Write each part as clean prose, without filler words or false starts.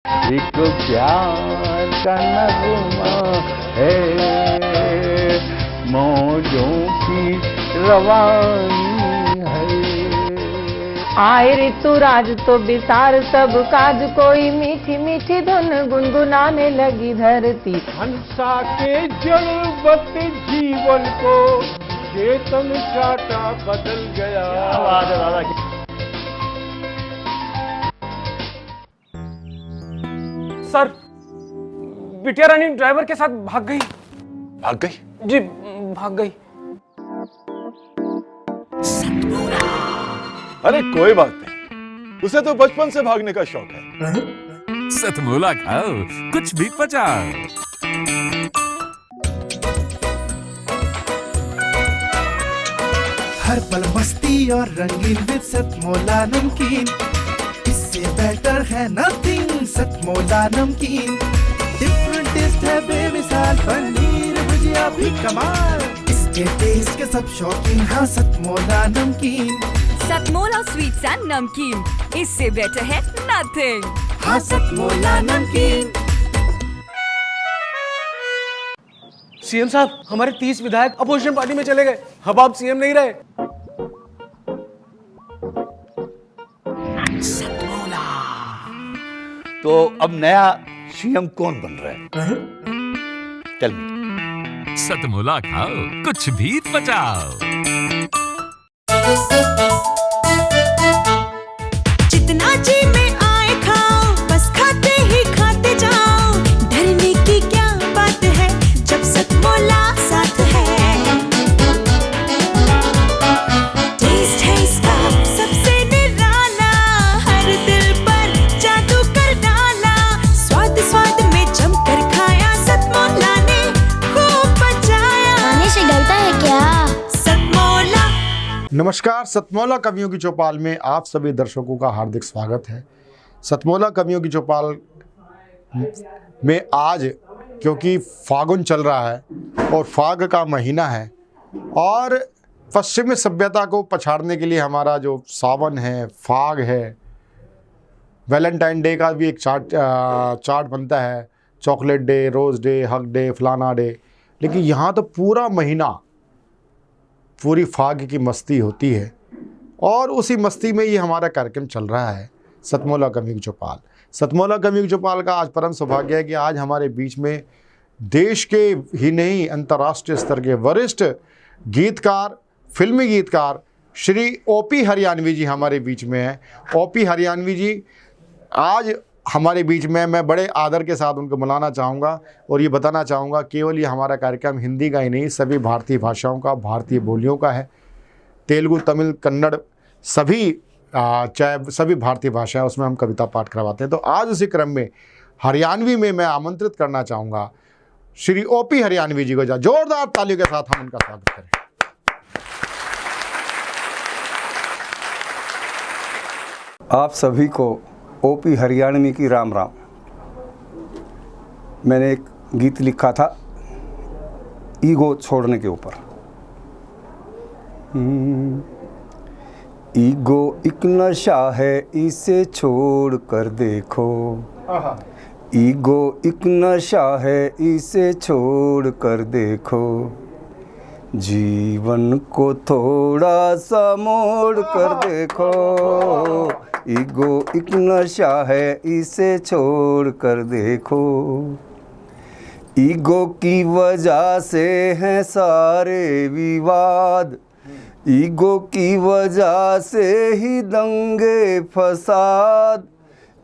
एक प्यार का नगमा है, मौजों की रवानी है। आए ऋतुराज तो बिसार सब काज, कोई मीठी मीठी धुन गुनगुनाने लगी धरती। हंसा के जड़वत जीवन को चेतन चाटा बदल गया। सर, बिटिया रानी ड्राइवर के साथ भाग गई। भाग गई? जी, भाग गई। अरे कोई बात नहीं, उसे तो बचपन से भागने का शौक है। सतमोला खाओ, कुछ भी पचाओ। हर पल मस्ती और रंगीन विद सतमोला नमकीन, इससे बेटर है नथिंग। सतमोला नमकीन डिफरेंट टेस्ट है बेमिसाल, पनीर भुजिया भी कमाल, इसके टेस्ट के सब शौकीन। हाँ सतमोला नमकीन, सतमोला स्वीट्स एंड नमकीन, इससे बेटर है नथिंग। हाँ सतमोला नमकीन। सीएम साहब, हमारे 30 विधायक अपोजिशन पार्टी में चले गए। अब आप सीएम नहीं रहे। तो अब नया सीएम कौन बन रहा है? Tell me. सतमोला खाओ, कुछ भी पचाओ। जितना जी में आए खाओ, बस खाते ही खाते जाओ। डरने की क्या बात है जब सतमोला साथ है। टेस्ट है इसका सबसे निराला, हर दिल पर जादू कर डाला। स्वाद स्वाद में जमकर खाया, सतमोला ने खूब बचाया। खाने से गलता है क्या? सतमोला। नमस्कार, सतमोला कवियों की चौपाल में आप सभी दर्शकों का हार्दिक स्वागत है। सतमोला कवियों की चौपाल में आज, क्योंकि फागुन चल रहा है और फाग का महीना है और पश्चिमी सभ्यता को पछाड़ने के लिए हमारा जो सावन है, फाग है, वैलेंटाइन डे का भी एक चार्ट बनता है, चॉकलेट डे, रोज़ डे, हग डे, फलाना डे। लेकिन यहाँ तो पूरा महीना पूरी फाग की मस्ती होती है और उसी मस्ती में ये हमारा कार्यक्रम चल रहा है, सतमोला कवियों की चौपाल। सतमोला कवियों की चौपाल का आज परम सौभाग्य है कि आज हमारे बीच में देश के ही नहीं अंतर्राष्ट्रीय स्तर के वरिष्ठ गीतकार, फिल्मी गीतकार श्री ओपी हरियाणवी जी हमारे बीच में हैं। ओपी हरियाणवी जी आज हमारे बीच में, मैं बड़े आदर के साथ उनको बुलाना चाहूँगा और ये बताना चाहूँगा केवल ये हमारा कार्यक्रम हिंदी का ही नहीं, सभी भारतीय भाषाओं का, भारतीय बोलियों का है। तेलुगु, तमिल, कन्नड़, सभी चाहे सभी भारतीय भाषा है, उसमें हम कविता पाठ करवाते हैं। तो आज उसी क्रम में हरियाणवी में मैं आमंत्रित करना चाहूँगा श्री ओपी हरियाणवी जी को। जोरदार तालियों के साथ हम उनका स्वागत करें। आप सभी को ओपी हरियाणवी की राम राम। मैंने एक गीत लिखा था ईगो छोड़ने के ऊपर। ईगो एक नशा है, इसे छोड़ कर देखो। ईगो एक नशा है, इसे छोड़ कर देखो। जीवन को थोड़ा सा मोड़ कर देखो। ईगो एक नशा है, इसे छोड़ कर देखो। ईगो की वजह से हैं सारे विवाद, ईगो की वजह से ही दंगे फसाद।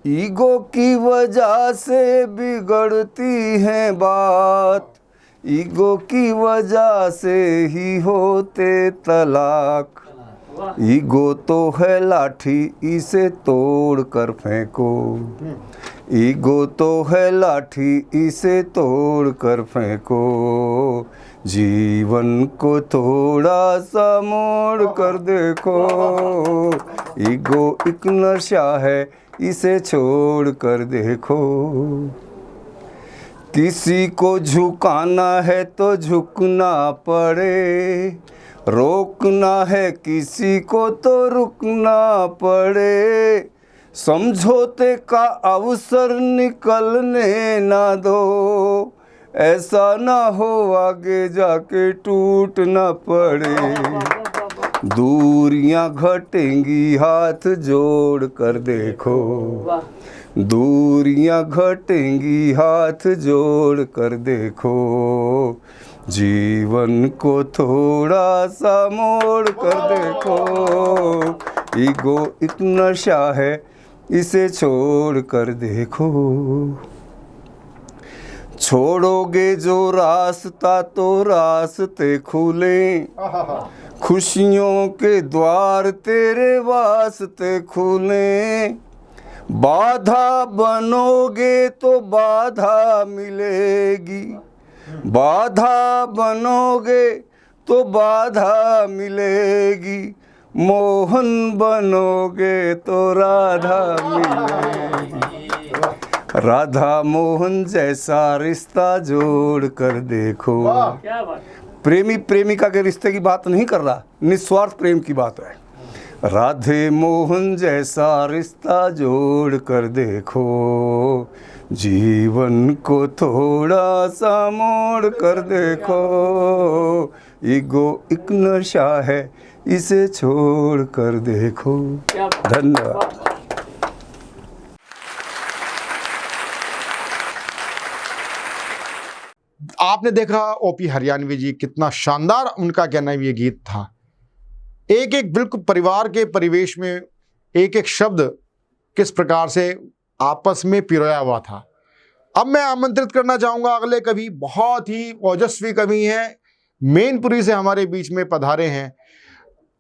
ईगो की वजह से बिगड़ती है बात, ईगो की वजह से ही होते तलाक। ईगो तो है लाठी, इसे तोड़ कर फेंको। ईगो तो है लाठी, इसे तोड़ कर फेंको। जीवन को थोड़ा सा मोड़ कर देखो। ईगो एक नशा है, इसे छोड़ कर देखो। किसी को झुकाना है तो झुकना पड़े, रोकना है किसी को तो रुकना पड़े। समझौते का अवसर निकलने ना दो, ऐसा ना हो आगे जाके टूट ना पड़े। दूरियां घटेंगी हाथ जोड़ कर देखो, दूरियां घटेंगी हाथ जोड़ कर देखो, जीवन को थोड़ा सा मोड़ कर देखो। ईगो एक नशा है, इसे छोड़ कर देखो। छोड़ोगे जो रास्ता तो रास्ते खुले, खुशियों के द्वार तेरे वास्ते खुले। बाधा बनोगे तो बाधा मिलेगी, बाधा बनोगे तो बाधा मिलेगी, मोहन बनोगे तो राधा मिलेगी। राधा मोहन जैसा रिश्ता जोड़ कर देखो। प्रेमी प्रेमिका के रिश्ते की बात नहीं कर रहा, निस्वार्थ प्रेम की बात है। राधे मोहन जैसा रिश्ता जोड़ कर देखो, जीवन को थोड़ा सा मोड़ कर देखो। ईगो एक नशा है, इसे छोड़ कर देखो। धन्यवाद। आपने देखा ओपी हरियाणवी जी, कितना शानदार उनका कहना ये गीत था। एक एक बिल्कुल परिवार के परिवेश में एक एक शब्द किस प्रकार से आपस में पिरोया हुआ था। अब मैं आमंत्रित करना चाहूँगा अगले कवि, बहुत ही ओजस्वी कवि हैं, मैनपुरी से हमारे बीच में पधारे हैं।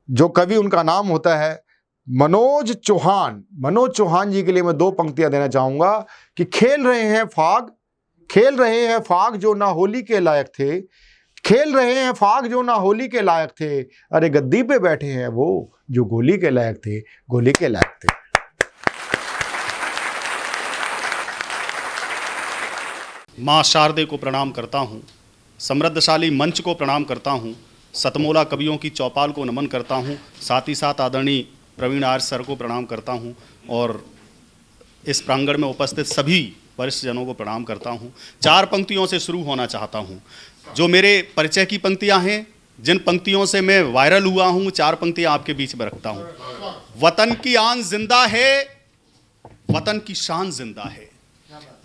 जो कवि, उनका नाम होता है मनोज चौहान। मनोज चौहान जी के लिए मैं 2 पंक्तियाँ देना चाहूँगा कि खेल रहे हैं फाग, खेल रहे हैं फाग जो ना होली के लायक थे, खेल रहे हैं फाग जो ना होली के लायक थे, अरे गद्दी पे बैठे हैं वो जो गोली के लायक थे, गोली के लायक थे। माँ शारदे को प्रणाम करता हूँ, समृद्धशाली मंच को प्रणाम करता हूँ, सतमोला कवियों की चौपाल को नमन करता हूँ, साथ ही साथ आदरणीय प्रवीण आर्य सर को प्रणाम करता हूँ और इस प्रांगण में उपस्थित सभी वरिष्ठ जनों को प्रणाम करता हूँ। 4 पंक्तियों से शुरू होना चाहता हूँ, जो मेरे परिचय की पंक्तियाँ हैं, जिन पंक्तियों से मैं वायरल हुआ हूँ, 4 पंक्तियाँ आपके बीच में रखता हूँ। वतन की आन जिंदा है, वतन की शान जिंदा है,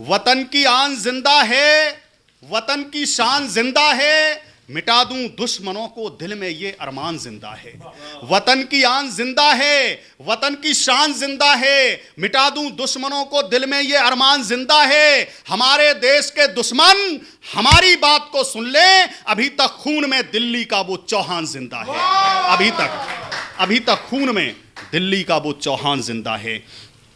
वतन की आन जिंदा है, वतन की शान जिंदा है, मिटा दूं दुश्मनों को दिल में ये अरमान जिंदा है। वतन की आन जिंदा है, वतन की शान जिंदा है, मिटा दूं दुश्मनों को दिल में ये अरमान जिंदा है। हमारे देश के दुश्मन हमारी बात को सुन ले, अभी तक खून में दिल्ली का वो चौहान जिंदा है। अभी तक खून में दिल्ली का वो चौहान जिंदा है।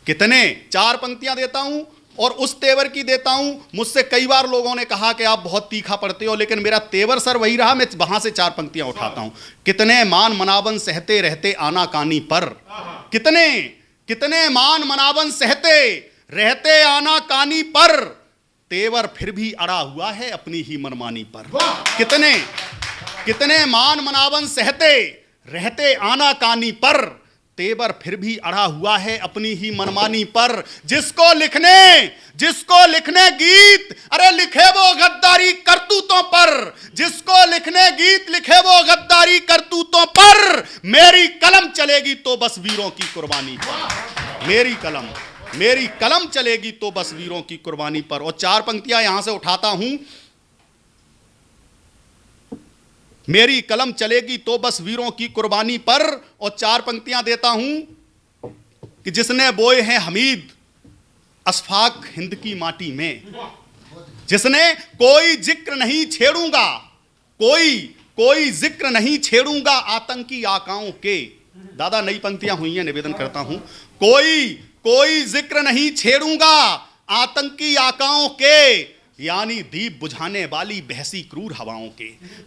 कितने 4 पंक्तियां देता हूं और उस तेवर की देता हूं। मुझसे कई बार लोगों ने कहा कि आप बहुत तीखा पढ़ते हो, लेकिन मेरा तेवर सर वही रहा, मैं वहां से 4 पंक्तियां उठाता हूं। कितने मान मनावन सहते रहते आना कानी पर, कितने कितने मान मनावन सहते रहते आना कानी पर, तेवर फिर भी अड़ा हुआ है अपनी ही मनमानी पर। कितने कितने मान मनावन सहते रहते आना कानी पर, तेवर फिर भी अड़ा हुआ है अपनी ही मनमानी पर। जिसको लिखने गीत, अरे लिखे वो गद्दारी करतूतों पर, जिसको लिखने गीत लिखे वो गद्दारी करतूतों पर, मेरी कलम चलेगी तो बस वीरों की कुर्बानी पर, मेरी कलम चलेगी तो बस वीरों की कुर्बानी पर। और 4 पंक्तियां यहां से उठाता हूं। मेरी कलम चलेगी तो बस वीरों की कुर्बानी पर, और 4 पंक्तियां देता हूं कि जिसने बोए हैं हमीद अशफाक हिंद की माटी में, जिसने कोई जिक्र नहीं छेड़ूंगा, कोई जिक्र नहीं छेड़ूंगा आतंकी आकाओं के। दादा नई पंक्तियां हुई हैं, निवेदन करता हूं। कोई जिक्र नहीं छेड़ूंगा आतंकी आकाओं के, यानी दीप बुझाने वाली बहसी क्रूर हवाओं के।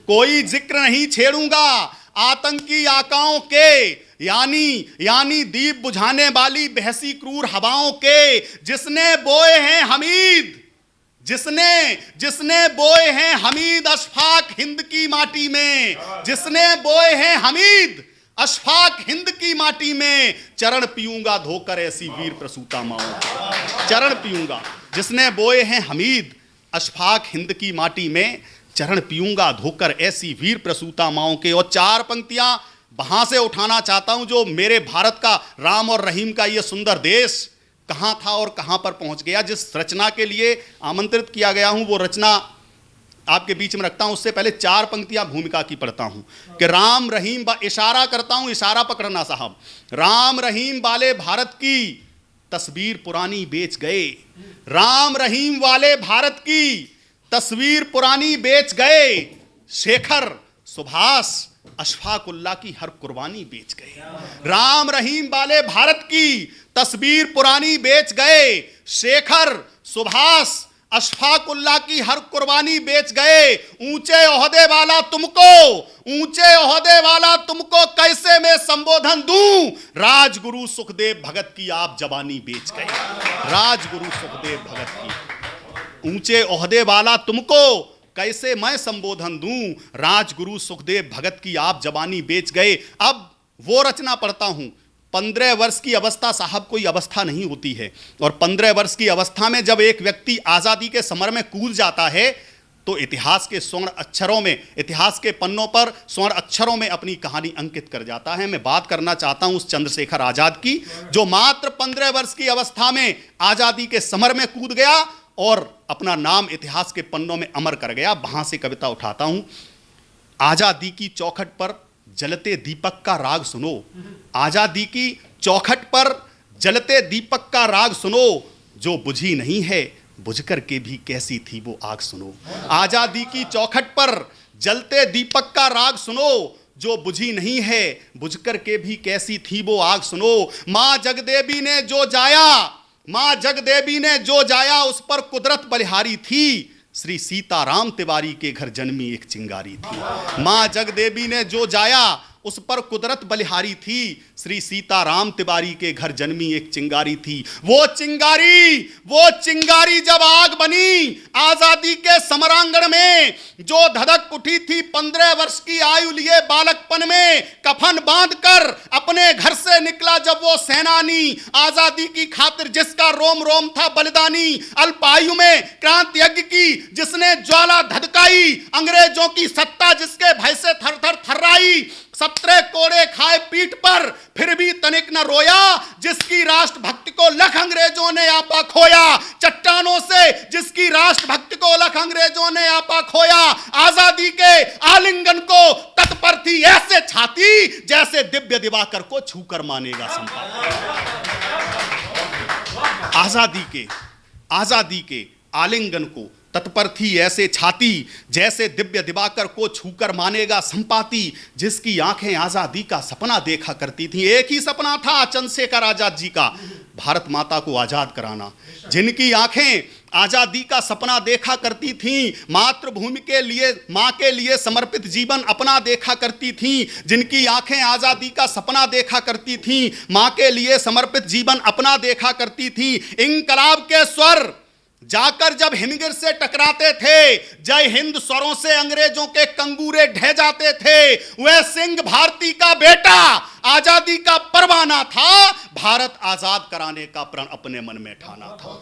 कोई जिक्र नहीं छेड़ूंगा आतंकी आकाओं के, यानी दीप बुझाने वाली बहसी क्रूर हवाओं के। जिसने बोए हैं हमीद, जिसने बोए हैं हमीद अशफाक हिंद की माटी में, जिसने बोए हैं हमीद अशफाक हिंद की माटी में चरण पीऊंगा धोकर ऐसी वीर प्रसूता माओ। चरण पीऊंगा, जिसने बोए हैं हमीद अशफाक हिंद की माटी में चरण पीऊंगा धोकर ऐसी वीर प्रसूता माओ के। और 4 पंक्तियां वहां से उठाना चाहता हूं जो मेरे भारत का राम और रहीम का ये सुंदर देश कहां था और कहां पर पहुंच गया। जिस रचना के लिए आमंत्रित किया गया हूं वो रचना आपके बीच में रखता हूं। उससे पहले 4 पंक्तियां भूमिका की पढ़ता हूं कि राम रहीम, इशारा करता हूं, इशारा पकड़ना साहब। राम रहीम वाले भारत की तस्वीर पुरानी बेच गए। राम रहीम वाले भारत की तस्वीर पुरानी बेच गए। शेखर सुभाष अशफाकुल्लाह की हर कुर्बानी बेच गए। राम रहीम वाले भारत की तस्वीर पुरानी बेच गए। शेखर सुभाष अशफाकुल्लाह की हर कुर्बानी बेच गए। ऊंचे ओहदे वाला तुमको कैसे मैं संबोधन दूं। राजगुरु सुखदेव भगत की आप जबानी बेच गए। राजगुरु सुखदेव भगत की ऊंचे ओहदे वाला तुमको कैसे मैं संबोधन दूं। राजगुरु सुखदेव भगत की आप जबानी बेच गए। अब वो रचना पढ़ता हूं। 15 वर्ष की अवस्था साहब कोई अवस्था नहीं होती है, और 15 वर्ष की अवस्था में जब एक व्यक्ति आज़ादी के समर में कूद जाता है तो इतिहास के स्वर्ण अक्षरों में, इतिहास के पन्नों पर स्वर्ण अक्षरों में अपनी कहानी अंकित कर जाता है। मैं बात करना चाहता हूं उस चंद्रशेखर आज़ाद की जो मात्र 15 वर्ष की अवस्था में आज़ादी के समर में कूद गया और अपना नाम इतिहास के पन्नों में अमर कर गया। वहां से कविता उठाता हूं। आज़ादी की चौखट पर जलते दीपक का राग सुनो। आज़ादी की चौखट पर जलते दीपक का राग सुनो। जो बुझी नहीं है बुझकर के भी कैसी थी वो आग सुनो। आज़ादी की चौखट पर जलते दीपक का राग सुनो। जो बुझी नहीं है बुझकर के भी कैसी थी वो आग सुनो। मां जगदेवी ने जो जाया उस पर कुदरत बलिहारी थी। श्री सीताराम तिवारी के घर जन्मी एक चिंगारी थी। मां जगदेवी ने जो जाया उस पर कुदरत बलिहारी थी। श्री सीताराम तिवारी के घर जन्मी एक चिंगारी थी। वो चिंगारी जब आग बनी आजादी के समरांगण में, जो धधक उठी थी 15 वर्ष की आयु लिए बालकपन में, कफन बांधकर अपने घर से निकला जब वो सेनानी, आजादी की खातिर जिसका रोम रोम था बलिदानी, अल्पायु में क्रांति यज्ञ की जिसने ज्वाला धधकाई, अंग्रेजों की सत्ता जिसके भय से थर थर थर्राई, 17 कोड़े खाए पीठ पर फिर भी तनिक न रोया, जिसकी राष्ट्रभक्ति को लख अंग्रेजों ने आपा खोया, चट्टानों से जिसकी राष्ट्रभक्ति को लख अंग्रेजों ने आपा खोया, आजादी के आलिंगन को तत्पर थी ऐसे छाती जैसे दिव्य दिवाकर को छूकर मानेगा संपादक। आजादी के आलिंगन को तत्पर थी ऐसे छाती जैसे दिव्य दिवाकर को छूकर मानेगा संपाती, जिसकी आंखें आजादी का सपना देखा करती थी। एक ही सपना था चंद्रशेखर आजाद जी का, भारत माता को आजाद कराना। जिनकी आंखें आजादी का सपना देखा करती थीं, मातृभूमि के लिए, मां के लिए समर्पित जीवन अपना देखा करती थीं। जिनकी आंखें आजादी का सपना देखा करती थीं, मां के लिए समर्पित जीवन अपना देखा करती थीं। इंकलाब के स्वर जाकर जब हिमगिर से टकराते थे, जय हिंद स्वरों से अंग्रेजों के कंगूरे ढह जाते थे। वह सिंह भारती का बेटा आजादी का परवाना था, भारत आजाद कराने का प्रण अपने मन में ठाना था।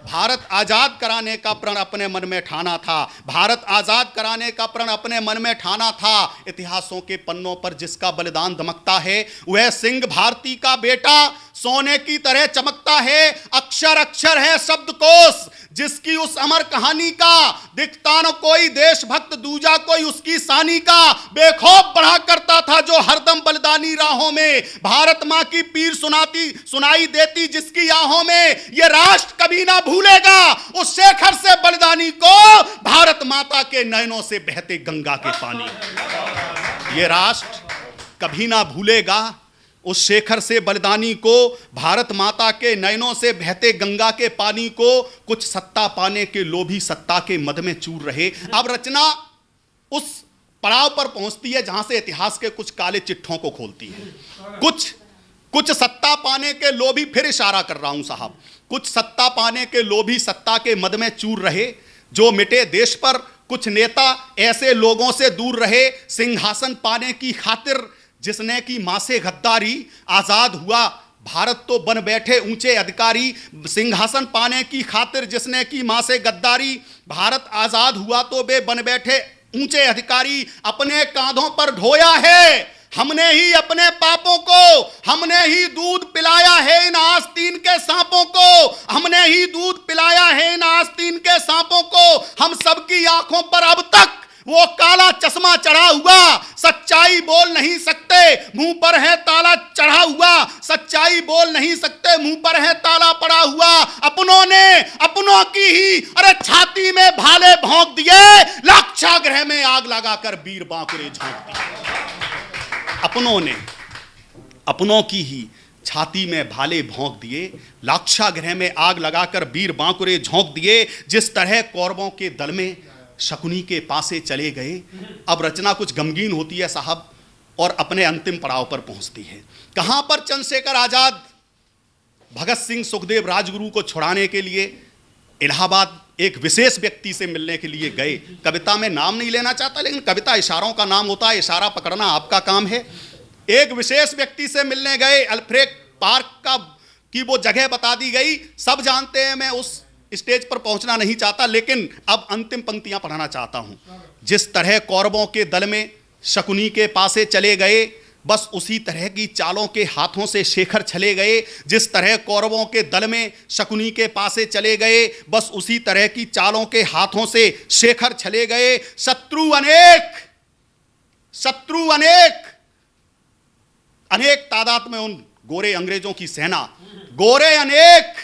भारत आजाद कराने का प्रण अपने मन में ठाना था। भारत आजाद कराने का प्रण अपने मन में ठाना था। इतिहासों के पन्नों पर जिसका बलिदान दमकता है, वह सिंह भारती का बेटा सोने की तरह चमकता है। अक्षर अक्षर है शब्दकोश जिसकी उस अमर कहानी का, दिखता न कोई देशभक्त दूजा कोई उसकी सानी का, बेखौफ बढ़ा करता था जो हरदम बलिदानी राहों में, भारत मां की पीर सुनाई देती जिसकी आहों में। ये राष्ट्र कभी ना भूलेगा उस शेखर से बलिदानी को, भारत माता के नयनों से बहते गंगा के पानी। ये राष्ट्र कभी ना भूलेगा उस शेखर से बलिदानी को, भारत माता के नयनों से बहते गंगा के पानी को। कुछ सत्ता पाने के लोभी सत्ता के मद में चूर रहे। अब रचना उस पड़ाव पर पहुंचती है जहां से इतिहास के कुछ काले चिट्ठों को खोलती है। कुछ सत्ता पाने के लोभी, फिर इशारा कर रहा हूं साहब, कुछ सत्ता पाने के लोभी सत्ता के मद में चूर रहे, जो मिटे देश पर। कुछ नेता ऐसे लोगों से दूर रहे सिंहासन पाने की खातिर जिसने की मां से गद्दारी, आजाद हुआ भारत तो बन बैठे ऊंचे अधिकारी। सिंहासन पाने की खातिर जिसने की मां से गद्दारी, भारत आजाद हुआ तो वे बन बैठे ऊंचे अधिकारी। अपने कांधों पर ढोया है हमने ही अपने पापों को, हमने ही दूध पिलाया है इन आस्तीन के सांपों को, हमने ही दूध पिलाया है इन आस्तीन के सांपों को। हम सबकी आंखों पर अब तक वो काला चश्मा चढ़ा हुआ, सच्चाई बोल नहीं सकते, मुंह पर है ताला चढ़ा हुआ, सच्चाई बोल नहीं सकते, मुंह पर है ताला पड़ा हुआ। अपनों ने अपनों की ही अरे छाती में भाले भोंक दिए, लाक्षागृह में आग लगाकर वीर बांकुरे झोंक दिए। अपनों ने अपनों की ही छाती में भाले भोंक दिए, लाक्षागृह में आग लगाकर वीर बांकुरे झोंक दिए। जिस तरह कौरवों के दल में शकुनी के पासे चले गए। अब रचना कुछ गमगीन होती है साहब और अपने अंतिम पड़ाव पर पहुंचती है। कहां पर चंद्रशेखर आजाद भगत सिंह सुखदेव राजगुरु को छुड़ाने के लिए इलाहाबाद एक विशेष व्यक्ति से मिलने के लिए गए। कविता में नाम नहीं लेना चाहता, लेकिन कविता इशारों का नाम होता है, इशारा पकड़ना आपका काम है। एक विशेष व्यक्ति से मिलने गए, अल्फ्रेड पार्क की वो जगह बता दी गई। सब जानते हैं, मैं उस स्टेज पर पहुंचना नहीं चाहता, लेकिन अब अंतिम पंक्तियां पढ़ना चाहता हूं। जिस तरह कौरवों के दल में शकुनी के पासे चले गए, बस उसी तरह की चालों के हाथों से शेखर चले गए। जिस तरह कौरवों के दल में शकुनी के पासे चले गए, बस उसी तरह की चालों के हाथों से शेखर चले गए। शत्रु अनेक अनेक तादाद में उन गोरे अंग्रेजों की सेना, गोरे अनेक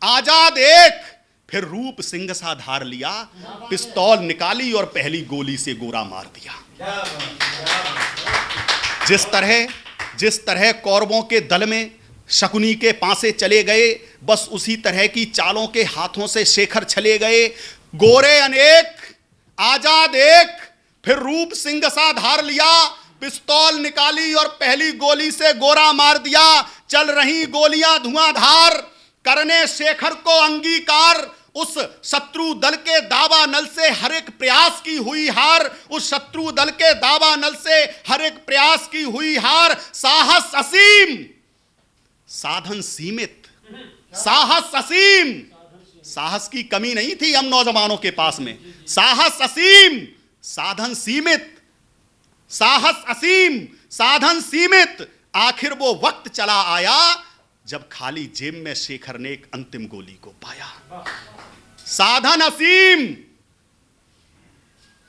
आजाद एक, फिर रूप सिंह सा धार लिया, पिस्तौल निकाली और पहली गोली से गोरा मार दिया। जिस तरह कौरवों के दल में शकुनी के पासे चले गए, बस उसी तरह की चालों के हाथों से शेखर चले गए। गोरे अनेक आजाद एक, फिर रूप सिंह सा धार लिया, पिस्तौल निकाली और पहली गोली से गोरा मार दिया। चल रही गोलियां धुआंधार, करने शेखर को अंगीकार। उस शत्रु दल के दावा नल से हर एक प्रयास की हुई हार, उस शत्रु दल के दावा नल से हर एक प्रयास की हुई हार। साहस असीम, साधन सीमित, साहस असीम, साहस की कमी नहीं थी हम नौजवानों के पास में। साहस असीम, साधन सीमित, साहस असीम, साधन सीमित। आखिर वो वक्त चला आया जब खाली जेब में शेखर ने एक अंतिम गोली को पाया। साधन असीम,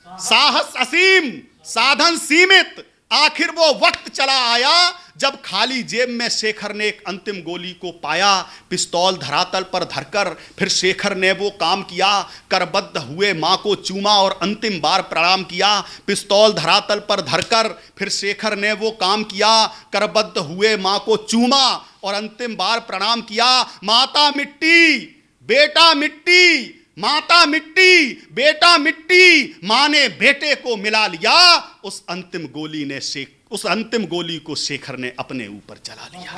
साहस असीम, साधन सीमित। आखिर वो वक्त चला आया जब खाली जेब में शेखर ने एक अंतिम गोली को पाया। पिस्तौल धरातल पर धरकर फिर शेखर ने वो काम किया, करबद्ध हुए मां को चूमा और अंतिम बार प्रणाम किया। पिस्तौल धरातल पर धरकर फिर शेखर ने वो काम किया, करबद्ध हुए मां को चूमा और अंतिम बार प्रणाम किया। माता मिट्टी बेटा मिट्टी, माता मिट्टी बेटा मिट्टी, मां ने बेटे को मिला लिया। उस अंतिम गोली को शेखर ने अपने ऊपर चला लिया।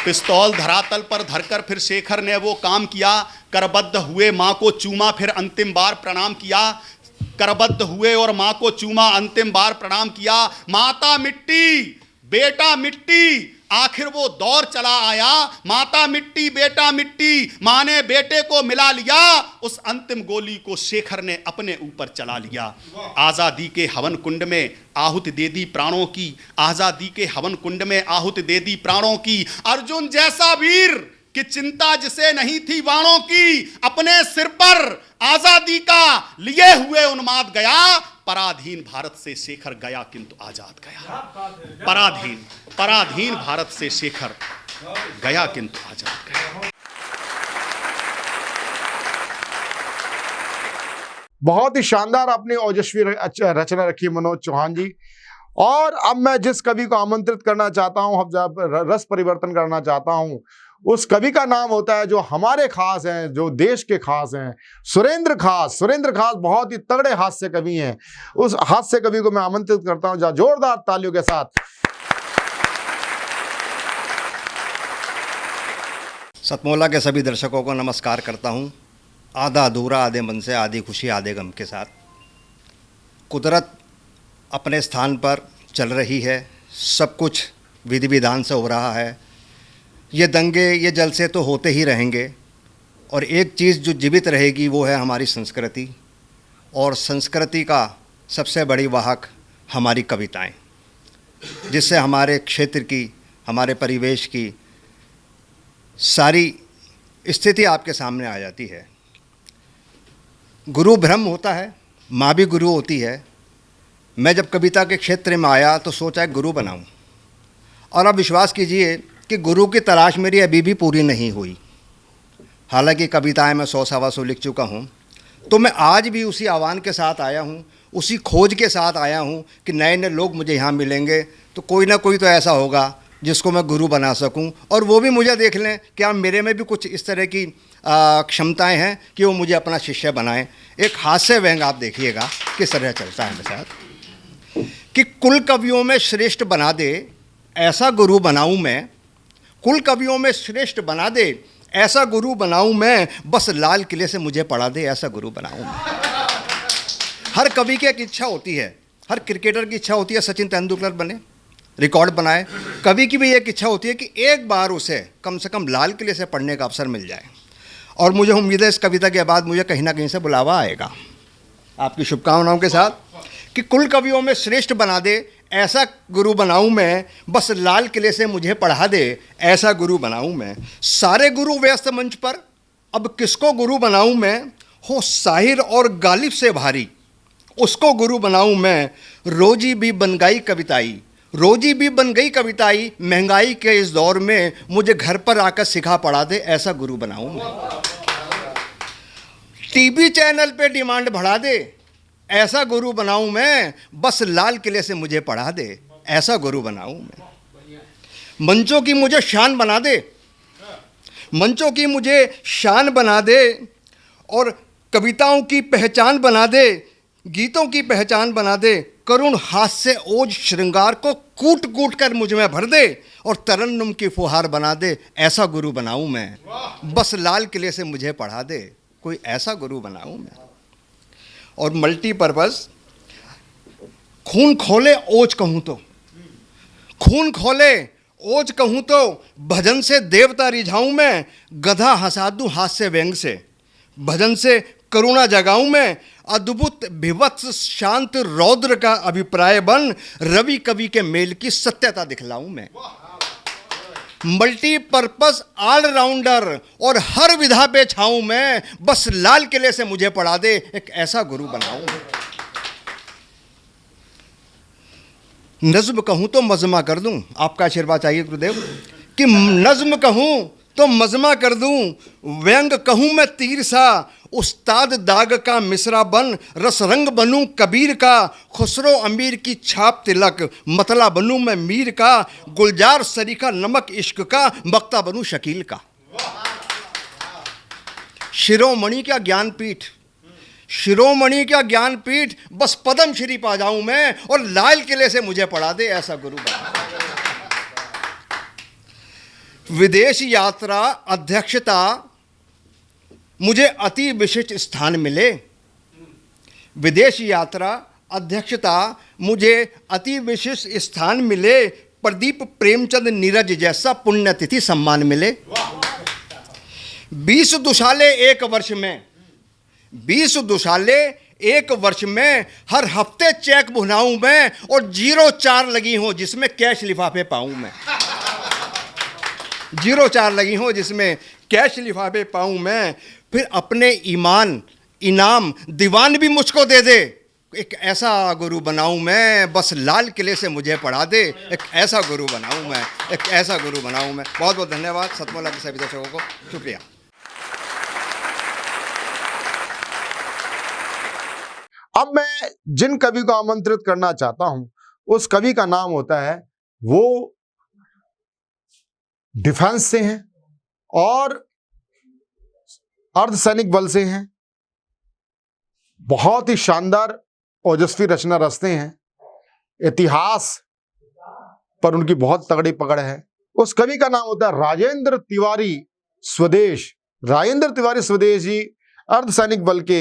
पिस्तौल धरातल पर धरकर फिर शेखर ने वो काम किया, करबद्ध हुए मां को चूमा फिर अंतिम बार प्रणाम किया। करबद्ध हुए और मां को चूमा, अंतिम बार प्रणाम किया। माता मिट्टी बेटा मिट्टी, आखिर वो दौर चला आया। माता मिट्टी बेटा मिट्टी, मां ने बेटे को मिला लिया। उस अंतिम गोली को शेखर ने अपने ऊपर चला लिया। आजादी के हवन कुंड में आहुति दे दी प्राणों की, आजादी के हवन कुंड में आहुति दे दी प्राणों की। अर्जुन जैसा वीर कि चिंता जिसे नहीं थी बाणों की, अपने सिर पर आजादी का लिए हुए उन्माद गया। पराधीन भारत से शेखर गया किंतु आजाद गया। पराधीन भारत से शेखर गया किंतु आजाद गया। बहुत ही शानदार अपनी ओजस्वी रचना रखी मनोज चौहान जी। और अब मैं जिस कवि को आमंत्रित करना चाहता हूं, हम जब रस परिवर्तन करना चाहता हूं, उस कवि का नाम होता है जो हमारे खास हैं, जो देश के खास हैं, सुरेंद्र खास। सुरेंद्र खास बहुत ही तगड़े हास्य कवि हैं। उस हास्य कवि को मैं आमंत्रित करता हूं जोरदार तालियों के साथ। सतमोला के सभी दर्शकों को नमस्कार करता हूं। आधा अधूरा आधे मन से, आधी खुशी आधे गम के साथ। कुदरत अपने स्थान पर चल रही है, सब कुछ विधि विधान से हो रहा है। ये दंगे, ये जलसे तो होते ही रहेंगे, और एक चीज़ जो जीवित रहेगी वो है हमारी संस्कृति, और संस्कृति का सबसे बड़ी वाहक हमारी कविताएं, जिससे हमारे क्षेत्र की, हमारे परिवेश की सारी स्थिति आपके सामने आ जाती है। गुरु ब्रह्म होता है, माँ भी गुरु होती है। मैं जब कविता के क्षेत्र में आया तो सोचा गुरु बनाऊं, और अब विश्वास कीजिए कि गुरु की तलाश मेरी अभी भी पूरी नहीं हुई। हालांकि कविताएं मैं 100-125 लिख चुका हूं, तो मैं आज भी उसी आह्वान के साथ आया हूं, उसी खोज के साथ आया हूं कि नए नए लोग मुझे यहाँ मिलेंगे तो कोई ना कोई तो ऐसा होगा जिसको मैं गुरु बना सकूं, और वो भी मुझे देख लें कि आप मेरे में भी कुछ इस तरह की क्षमताएं हैं कि वो मुझे अपना शिष्य बनाएं। एक हास्य व्यंग आप देखिएगा किस तरह चलता है मेरे साथ कि कुल कवियों में श्रेष्ठ बना दे ऐसा गुरु बनाऊं मैं, कुल कवियों में श्रेष्ठ बना दे ऐसा गुरु बनाऊं मैं, बस लाल किले से मुझे पढ़ा दे ऐसा गुरु बनाऊं मैं। हर कवि की एक इच्छा होती है, हर क्रिकेटर की इच्छा होती है सचिन तेंदुलकर बने, रिकॉर्ड बनाए। कवि की भी एक इच्छा होती है कि एक बार उसे कम से कम लाल किले से पढ़ने का अवसर मिल जाए, और मुझे उम्मीद है इस कविता के बाद मुझे कहीं ना कहीं से बुलावा आएगा। आपकी शुभकामनाओं के साथ कि कुल कवियों में श्रेष्ठ बना दे ऐसा गुरु बनाऊं मैं, बस लाल किले से मुझे पढ़ा दे ऐसा गुरु बनाऊं मैं। सारे गुरु व्यस्त मंच पर, अब किसको गुरु बनाऊं मैं, हो साहिर और गालिब से भारी उसको गुरु बनाऊं मैं। रोजी भी बन गई कविताई, रोजी भी बन गई कविताई, महंगाई के इस दौर में मुझे घर पर आकर सिखा पढ़ा दे ऐसा गुरु बनाऊं मैं। टीवी चैनल पे डिमांड बढ़ा दे ऐसा गुरु बनाऊं मैं, बस लाल किले से मुझे पढ़ा दे ऐसा गुरु बनाऊं मैं। मंचों की मुझे शान बना दे, मंचों की मुझे शान बना दे, और कविताओं की पहचान बना दे, गीतों की पहचान बना दे। करुण हास्य ओज श्रृंगार को कूट कूट कर मुझ में भर दे, और तरन्नुम की फुहार बना दे ऐसा गुरु बनाऊं मैं, बस लाल किले से मुझे पढ़ा दे कोई ऐसा गुरु बनाऊं मैं। और मल्टीपर्पज़ खून खोले ओज कहूं तो, खून खोले ओज कहूं तो, भजन से देवता रिझाऊं मैं, गधा हंसा दूं हास्य व्यंग से, भजन से करुणा जगाऊं मैं, अद्भुत विवत्स शांत रौद्र का अभिप्राय बन, रवि कवि के मेल की सत्यता दिखलाऊं मैं। मल्टीपर्पज ऑलराउंडर और हर विधा पे छाऊं मैं, बस लाल किले से मुझे पढ़ा दे एक ऐसा गुरु बनाऊं। नज्म कहूं तो मजमा कर दूं, आपका आशीर्वाद चाहिए गुरुदेव, कि नज्म कहूं तो मजमा कर दूं, व्यंग कहूं मैं तीर सा, उस्ताद दाग का मिसरा बन, रसरंग बनूं कबीर का, खुसरो अमीर की छाप तिलक, मतला बनूं मैं मीर का, गुलजार सरीखा नमक इश्क का, मक्ता बनूं शकील का। शिरोमणि का ज्ञानपीठ, शिरोमणि का ज्ञानपीठ, बस पद्म श्री पा जाऊं मैं, और लाल किले से मुझे पढ़ा दे ऐसा गुरु बना। विदेश यात्रा अध्यक्षता मुझे अति विशिष्ट स्थान मिले, विदेश यात्रा अध्यक्षता मुझे अति विशिष्ट स्थान मिले, प्रदीप प्रेमचंद नीरज जैसा पुण्यतिथि सम्मान मिले। 20 दुशाले एक वर्ष में, 20 दुशाले एक वर्ष में, हर हफ्ते चेक भुनाऊं मैं, और 0-4 लगी हो जिसमें कैश लिफाफे पाऊं मैं, 0-4 लगी हो जिसमें कैश लिफाफे पाऊं मैं। फिर अपने ईमान इनाम दीवान भी मुझको दे दे, एक ऐसा गुरु बनाऊं मैं, बस लाल किले से मुझे पढ़ा दे एक ऐसा गुरु बनाऊं मैं, एक ऐसा गुरु बनाऊं मैं। बहुत बहुत धन्यवाद सतमोला के सभी दर्शकों को, शुक्रिया। अब मैं जिन कवि को आमंत्रित करना चाहता हूं उस कवि का नाम होता है, वो डिफेंस से हैं और अर्धसैनिक बल से हैं, बहुत ही शानदार ओजस्वी रचना रचते हैं, इतिहास पर उनकी बहुत तगड़ी पकड़ है। उस कवि का नाम होता है राजेंद्र तिवारी स्वदेश। राजेंद्र तिवारी स्वदेश जी अर्धसैनिक बल के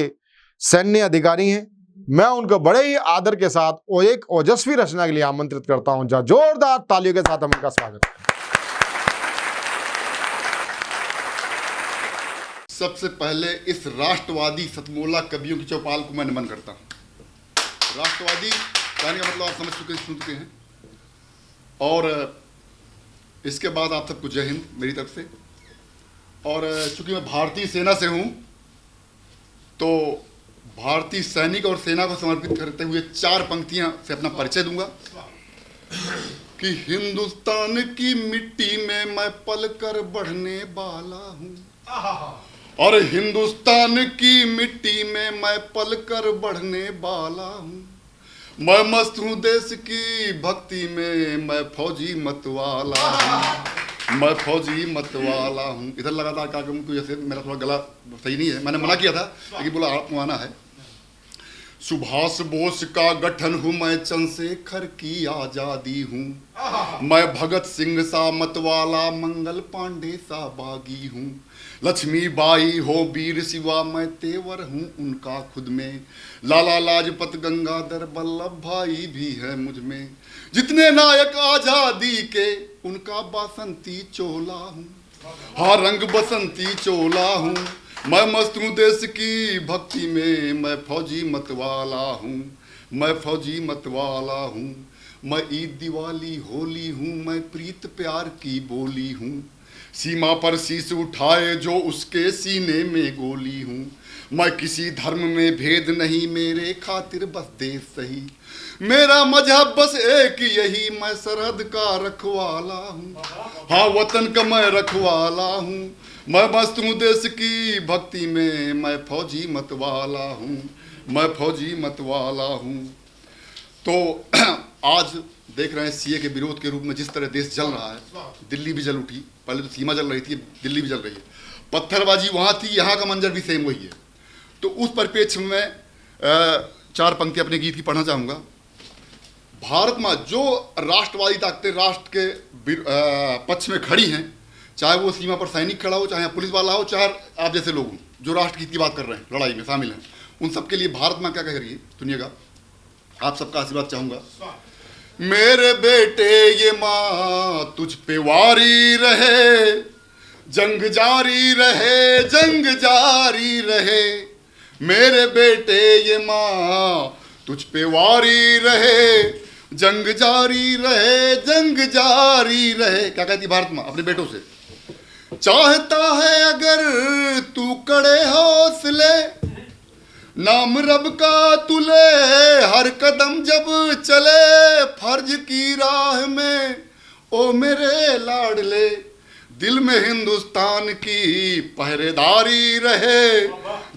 सैन्य अधिकारी हैं मैं उनको बड़े ही आदर के साथ और एक ओजस्वी रचना के लिए आमंत्रित करता हूं। जहाँ जोरदार तालियों के साथ हम उनका स्वागत करें। सबसे पहले इस राष्ट्रवादी सतमोला कवियों की चौपाल को मैं नमन करता हूँ। राष्ट्रवादी कहने का मतलब आप सुन चुके हैं। और इसके बाद आप सबको जय हिंद मेरी तरफ से। और चूंकि मैं भारतीय सेना से हूँ तो भारतीय सैनिक और सेना को समर्पित करते हुए 4 पंक्तियां से अपना परिचय दूंगा कि हिंदुस्तान की मिट्टी में मैं पलकर बढ़ने वाला हूँ और हिंदुस्तान की मिट्टी में मैं पलकर बढ़ने वाला हूँ। मैं मस्त हूँ देश की भक्ति में, मैं फौजी मतवाला हूँ, मैं फौजी मतवाला हूँ। इधर लगातार कार्यक्रम को जैसे मेरा थोड़ा गला सही नहीं है, मैंने मना किया था लेकिन बोला आपको आना है। सुभाष बोस का गठन हूँ मैं, चंद्रशेखर की आजादी हूँ, मैं भगत सिंह सा मतवाला, मंगल पांडे सा बागी हूँ, लक्ष्मीबाई हो वीर शिवा मैं तेवर हूँ उनका खुद में, लाला लाजपत गंगाधर वल्लभ भाई भी है मुझ में, जितने नायक आजादी के उनका बसंती चोला हूँ, हाँ रंग बसंती चोला हूँ। मैं मस्त हूँ देश की भक्ति में, मैं फौजी मतवाला हूँ, मैं फौजी मतवाला हूँ। मैं ईद दिवाली होली हूँ, मैं प्रीत प्यार की बोली हूँ, सीमा पर शीश उठाए जो उसके सीने में गोली हूँ। मैं किसी धर्म में भेद नहीं, मेरे खातिर बस देश सही, मेरा मजहब बस एक यही, मैं सरहद का रखवाला हूँ, हाँ वतन का मैं रखवाला हूँ। मैं मस्त हूँ देश की भक्ति में, मैं फौजी मतवाला हूँ, मैं फौजी मतवाला हूँ। तो आज देख रहे हैं सीए के विरोध के रूप में जिस तरह देश जल रहा है, दिल्ली भी जल उठी, पहले तो सीमा जल रही थी, दिल्ली भी जल रही है, पत्थरबाजी वहाँ थी, यहाँ का मंजर भी सेम वही है। तो उस परिप्रेक्ष्य में मैं 4 पंक्ति अपने गीत की पढ़ना चाहूँगा। भारत में जो राष्ट्रवादी ताकतें राष्ट्र के पक्ष में खड़ी हैं, चाहे वो सीमा पर सैनिक खड़ा हो, चाहे पुलिस वाला हो, चाहे आप जैसे लोग हों जो राष्ट्र हित की बात कर रहे हैं, लड़ाई में शामिल हैं, उन सब के लिए भारत माँ क्या कह रही है सुनिएगा। आप सबका आशीर्वाद चाहूँगा। मेरे बेटे ये माँ तुझ पे वारी रहे, जंग जारी रहे, जंग जारी रहे, मेरे बेटे ये माँ तुझ पे वारी रहे, जंग जारी रहे, जंग जारी रहे। क्या कहती भारत माँ अपने बेटों से? चाहता है अगर तू कड़े हौसले, नाम रब का तुले, हर कदम जब चले फर्ज की राह में, ओ मेरे लाडले, दिल में हिंदुस्तान की पहरेदारी रहे,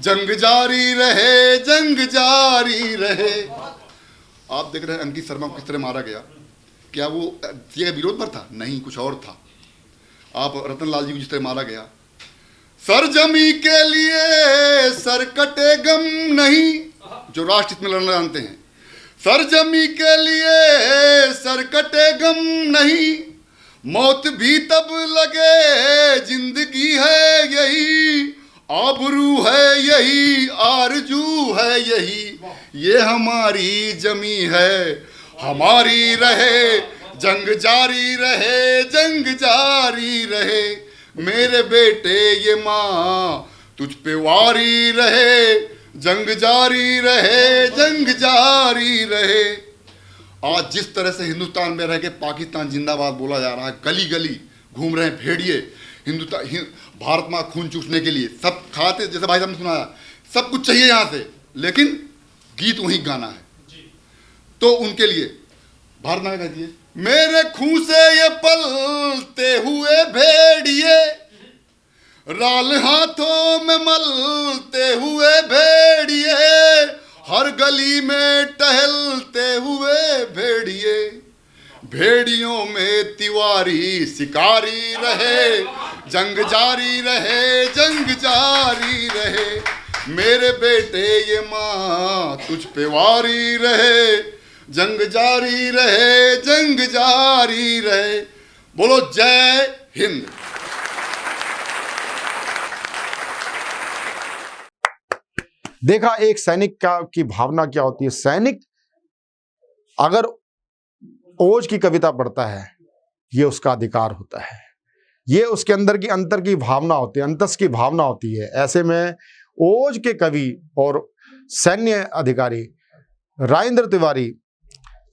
जंग जारी रहे, जंग जारी रहे। आप देख रहे हैं अंकित शर्मा को किस तरह मारा गया। क्या वो ये विरोध पर था? नहीं, कुछ और था। आप रतन लाल जी को जिस तरह मारा गया, सरजमी के लिए सर कटे गम नहीं, जो राष्ट्र हित में लड़ना जानते हैं, सरजमी के लिए सर कटे गम नहीं, मौत भी तब लगे, जिंदगी है यही, आबरू है यही, आरजू है यही, ये हमारी जमी है, हमारी रहे, जंग जारी रहे, जंग जारी रहे, मेरे बेटे ये माँ तुझ पे वारी रहे, जंग जारी रहे, जंग जारी रहे। आज जिस तरह से हिंदुस्तान में रह के पाकिस्तान जिंदाबाद बोला जा रहा है, गली गली घूम रहे हैं भेड़िए हिंदुस्तान भारत माँ खून चूसने के लिए, सब खाते, जैसे भाई साहब ने सुनाया, सब कुछ चाहिए यहाँ से, लेकिन गीत वहीं गाना है। तो उनके लिए भारत माँ कहती है, मेरे खून से ये पलते हुए भेड़िए, राल हाथों में मलते हुए भेड़िए, हर गली में टहलते हुए भेड़िए, भेड़ियों में तिवारी शिकारी रहे, जंग जारी रहे, जंग जारी रहे, मेरे बेटे ये माँ तुझ पे वारी रहे, जंग जारी रहे, जंग जारी रहे। बोलो जय हिंद। देखा एक सैनिक की भावना क्या होती है। सैनिक अगर ओज की कविता पढ़ता है, ये उसका अधिकार होता है, ये उसके अंदर की अंतर की भावना होती है, अंतस की भावना होती है। ऐसे में ओज के कवि और सैन्य अधिकारी राजेंद्र तिवारी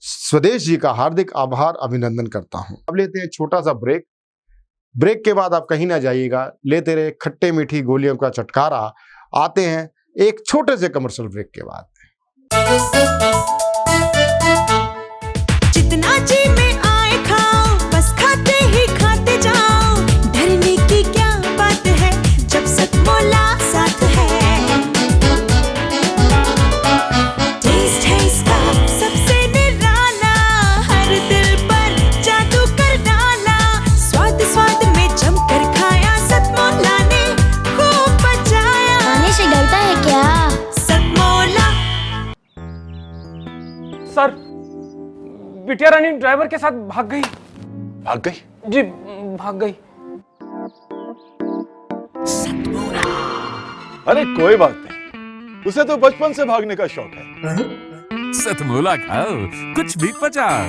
स्वदेश जी का हार्दिक आभार अभिनंदन करता हूं। अब लेते हैं छोटा सा ब्रेक। ब्रेक के बाद आप कहीं ना जाइएगा, लेते रहे खट्टे मीठी गोलियों का चटकारा। आते हैं एक छोटे से कमर्शियल ब्रेक के बाद। जितना जी में आए खाओ, बस खाते ही खाते जाओ। डरने की क्या बात है जब सतमोला साथ है। टेस्ट है इसका सबसे निराला, हर दिल पर जादू कर डाला। स्वाद स्वाद में जमकर खाया, सतमोला ने खूब बचाया। खाने से डरता है क्या? सतमोला। सर, बिटिया रानी ड्राइवर के साथ भाग गई। भाग गई? जी, भाग गई। अरे कोई बात नहीं, उसे तो बचपन से भागने का शौक है। सतमोला खाओ, कुछ भी पचाओ।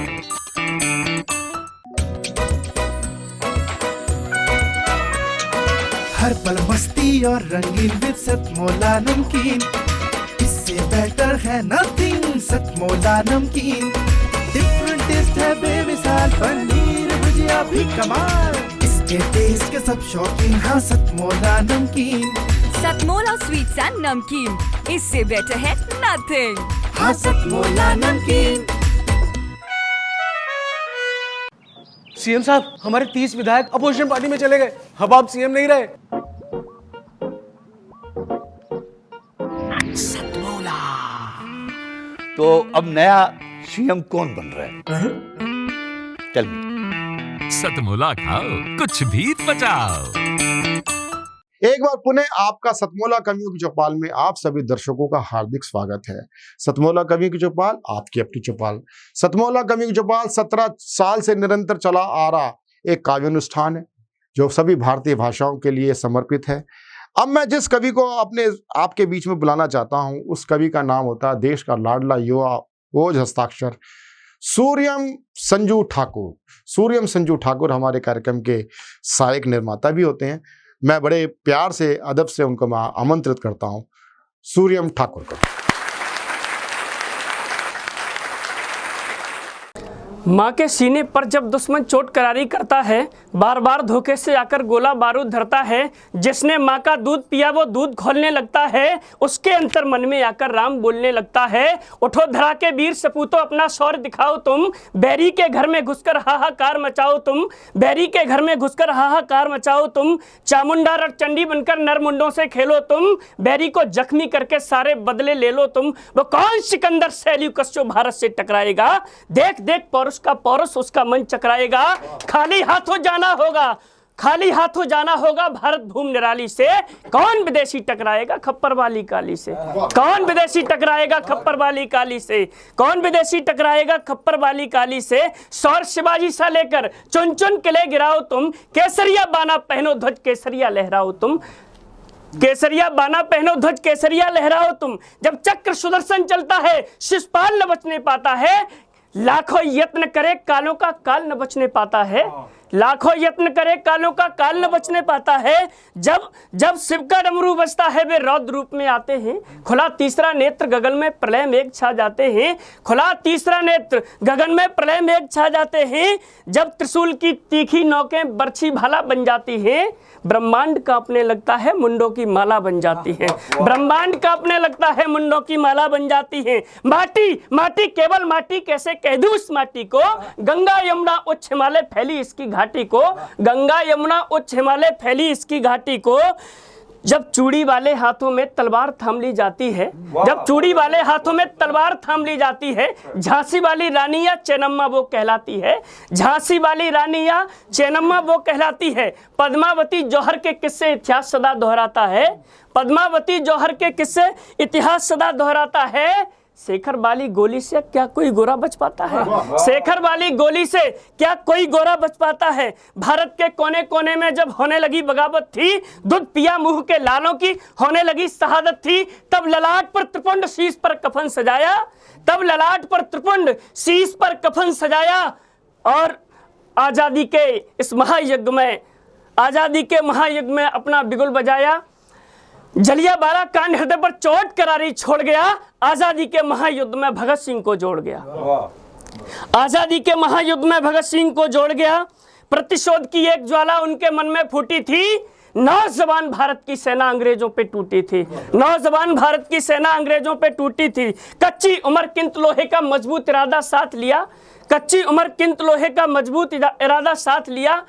हर पल मस्ती और रंगीन विद सतमोला नमकीन, इससे बेटर है नथिंग। सतमोला नमकीन डिफरेंट टेस्ट है बेमिसाल, पनीर भुजिया भी कमाल। इसके टेस्ट के सब शौकीन, हाँ सतमोला नमकीन। सतमोला स्वीट्स एंड नमकीन, इससे बेटर है नथिंग। हाँ सतमोला नमकीन। सीएम साहब, हमारे 30 विधायक अपोजिशन पार्टी में चले गए। अब आप सीएम नहीं रहे। तो अब नया सीएम कौन बन रहा है? Tell me. सतमोला खाओ, कुछ भी पचाओ। एक बार पुनः आपका सतमोला कवियों की चौपाल में आप सभी दर्शकों का हार्दिक स्वागत है। सतमोला कवियों की चौपाल, आपकी अपनी चौपाल। सतमोला कवियों की चौपाल 17 साल से निरंतर चला आ रहा एक काव्यानुष्ठान है जो सभी भारतीय भाषाओं के लिए समर्पित है। अब मैं जिस कवि को आपके बीच में बुलाना चाहता हूं, उस कवि का नाम होता है देश का लाडला युवा ओज हस्ताक्षर सूर्यम संजू ठाकुर। सूर्यम संजू ठाकुर हमारे कार्यक्रम के सहायक निर्माता भी होते हैं। मैं बड़े प्यार से, अदब से उनको मैं आमंत्रित करता हूं, सूर्यम ठाकुर को। माँ के सीने पर जब दुश्मन चोट करारी करता है, बार बार धोखे से आकर गोला बारूद धरता है। जिसने माँ का दूध पिया वो दूध खोलने लगता है, उसके अंतर मन में आकर राम बोलने लगता है। उठो धरा के वीर सपूतो, अपना शौर्य दिखाओ तुम। बैरी के घर में घुसकर हाहाकार मचाओ तुम। बैरी के घर में घुसकर हाहाकार मचाओ तुम। चामुंडा रट चंडी बनकर नरमुंडों से खेलो तुम। बैरी को जख्मी करके सारे बदले ले लो तुम। वो कौन सिकंदर सेल्यूकस जो भारत से टकराएगा? देख देख पौरुष का पौरुष, उसका मन चकराएगा। खाली हाथों जाना होगा, खाली हाथों जाना होगा भारत भूमि निराली से। कौन विदेशी टकराएगा खप्पर वाली काली से? कौन विदेशी टकराएगा खप्पर वाली काली से? कौन विदेशी टकराएगा खप्पर वाली काली से? सौर शिवाजी सा लेकर चुन चुन किले गिराओ तुम। केसरिया बाना पहनो ध्वज केसरिया लहराओ तुम। केसरिया बाना पहनो ध्वज केसरिया लहराओ तुम। जब चक्र सुदर्शन चलता है, शिशुपाल न बचने पाता है। लाखों यत्न करे कालों का काल न बचने पाता है। लाखों यत्न करे कालों का काल न बचने पाता है। जब जब शिव का डमरू बजता है वे रौद्र रूप में आते हैं। खुला तीसरा नेत्र गगन में प्रलय मेघ छा जाते हैं। खुला तीसरा नेत्र गगन में प्रलय मेघ छा जाते हैं। जब त्रिशूल की तीखी नोकें बरछी भाला बन जाती हैं। ब्रह्मांड कांपने लगता है, मुंडों की माला बन जाती है। ब्रह्मांड कांपने लगता है, मुंडों की माला बन जाती है। माटी माटी केवल माटी, कैसे कह दूं इस माटी को? गंगा यमुना उच्च हिमालय फैली इसकी घाटी को। गंगा यमुना उच्च हिमालय फैली इसकी घाटी को। जब चूड़ी वाले हाथों में तलवार थाम ली जाती है, जब चूड़ी वाले हाथों में तलवार थाम ली जाती है। झांसी वाली रानी या चेन्नम्मा वो कहलाती है। झांसी वाली रानी या चेन्नम्मा वो कहलाती है। पद्मावती जौहर के किस्से इतिहास सदा दोहराता है। पद्मावती जौहर के किस्से इतिहास सदा दोहराता है। शेखर वाली गोली से क्या कोई गोरा बच पाता है? शेखर वाली गोली से क्या कोई गोरा बच पाता है? भारत के कोने कोने में जब होने लगी बगावत थी, दूध पिया मुंह के लालों की होने लगी शहादत थी, तब ललाट पर त्रिपुंड शीश पर कफन सजाया, तब ललाट पर त्रिपुंड शीश पर कफन सजाया और आजादी के इस महायज्ञ में, आजादी के महायज्ञ में अपना बिगुल बजाया। जलियांवाला कांड हृदय पर चोट करारी छोड़ गया, आजादी के महायुद्ध में भगत सिंह को जोड़ गया। आजादी के महायुद्ध में भगत सिंह को जोड़ गया। प्रतिशोध की एक ज्वाला उनके मन में फूटी थी। नौजवान भारत की सेना अंग्रेजों पे टूटी थी, नौजवान भारत की सेना अंग्रेजों पे टूटी थी। कच्ची उम्र किंतु लोहे का मजबूत इरादा साथ लिया, कच्ची उम्र किंतु लोहे का मजबूत इरादा साथ लिया।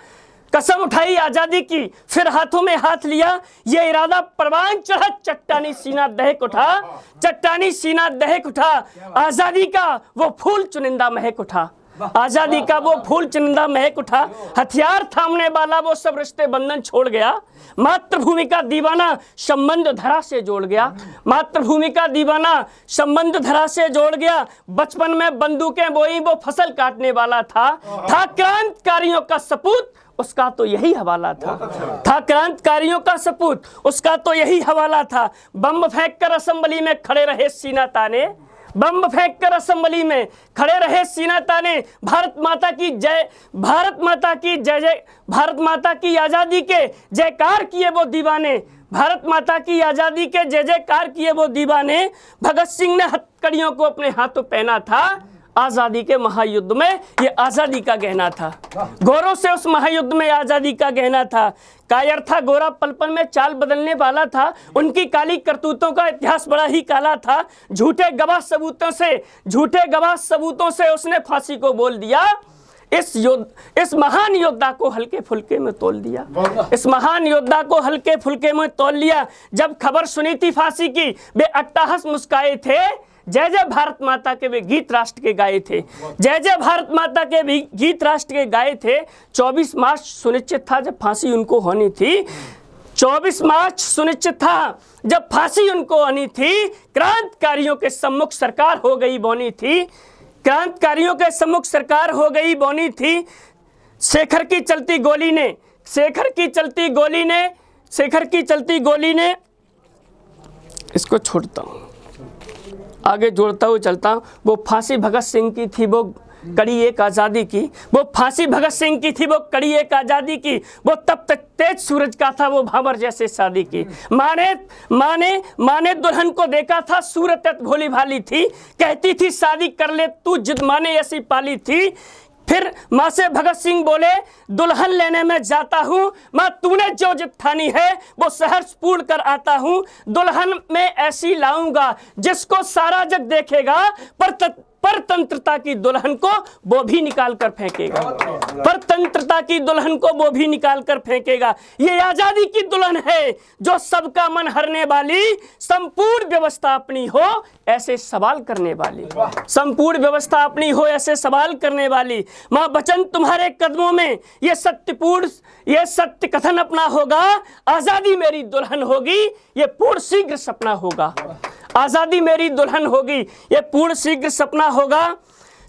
कसम उठाई आजादी की, फिर हाथों में हाथ लिया। ये इरादा परवान चढ़ा, चट्टानी सीना दहक उठा, चट्टानी सीना दहक उठा। आजादी का वो फूल चुनिंदा महक उठा, आजादी का वो फूल चुनिंदा महक उठा। हथियार थामने वाला वो सब रिश्ते बंधन छोड़ गया। मातृभूमि का दीवाना संबंध धरा से जोड़ गया, मातृभूमि का दीवाना संबंध धरा से जोड़ गया। बचपन में बंदूकें बोई वो फसल काटने वाला था क्रांतिकारियों का सपूत, उसका तो यही हवाला था क्रांतिकारियों का सपूत, उसका तो यही हवाला था। बम फेंक कर असेंबली में खड़े रहे सीना ताने, बम फेंक कर असेंबली में खड़े रहे सीना ताने। भारत माता की जय, भारत माता की जय जय, भारत माता की आजादी के जयकार किए वो दीवाने, भारत माता की आजादी के जय जयकार किए वो दीवाने। भगत सिंह ने हथकड़ियों को अपने हाथों पहना था, आजादी के महायुद्ध में ये आजादी का गहना था। गोरों से उस महायुद्ध में आजादी का गहना था। कायर था गोरा, पल-पल में चाल बदलने वाला था। उनकी काली करतूतों का इतिहास बड़ा ही काला था। झूठे गवाह सबूतों से उसने फांसी को बोल दिया। इस महान योद्धा को हल्के फुल्के में तोल दिया, इस महान योद्धा को हल्के फुल्के में तोल लिया। जब खबर सुनी थी फांसी की, वे अट्टहास मुस्काए थे। जय जय भारत माता के वे गीत राष्ट्र के गाए थे, जय जय भारत माता के भी गीत राष्ट्र के गाए थे। 24 मार्च सुनिश्चित था जब फांसी उनको होनी थी, 24 मार्च सुनिश्चित था जब फांसी उनको होनी थी। क्रांतिकारियों के सम्मुख सरकार हो गई बौनी थी, क्रांतिकारियों के सम्मुख सरकार हो गई बौनी थी। शेखर की चलती गोली ने, शेखर की चलती गोली ने, शेखर की चलती गोली ने, इसको छोड़ता हूँ, आगे जोड़ता हुआ चलता हूँ। वो फांसी भगत सिंह की थी, वो कड़ी एक आज़ादी की, वो फांसी भगत सिंह की थी, वो कड़ी एक आज़ादी की। वो तब तक तेज सूरज का था, वो भावर जैसे शादी की। माने दुल्हन को देखा था, सूरत भोली भाली थी। कहती थी शादी कर ले तू, जिद माने ऐसी पाली थी। फिर माँ से भगत सिंह बोले दुल्हन लेने में जाता हूँ, माँ तूने जो जिद ठानी है वो सहर्ष पूर्ण कर आता हूँ। दुल्हन में ऐसी लाऊंगा जिसको सारा जग देखेगा, परतंत्रता की दुल्हन को वो भी निकाल कर फेंकेगा, परतंत्रता की दुल्हन को वो भी निकाल कर फेंकेगा। ये आजादी की दुल्हन है जो सबका मन हरने वाली, संपूर्ण व्यवस्था अपनी हो ऐसे सवाल करने वाली, संपूर्ण व्यवस्था अपनी हो ऐसे सवाल करने वाली। माँ बचन तुम्हारे कदमों में ये सत्य कथन अपना होगा। आजादी मेरी दुल्हन होगी, ये पूर्ण शीघ्र सपना होगा। आजादी मेरी दुल्हन होगी, ये पूर्ण शीघ्र सपना होगा।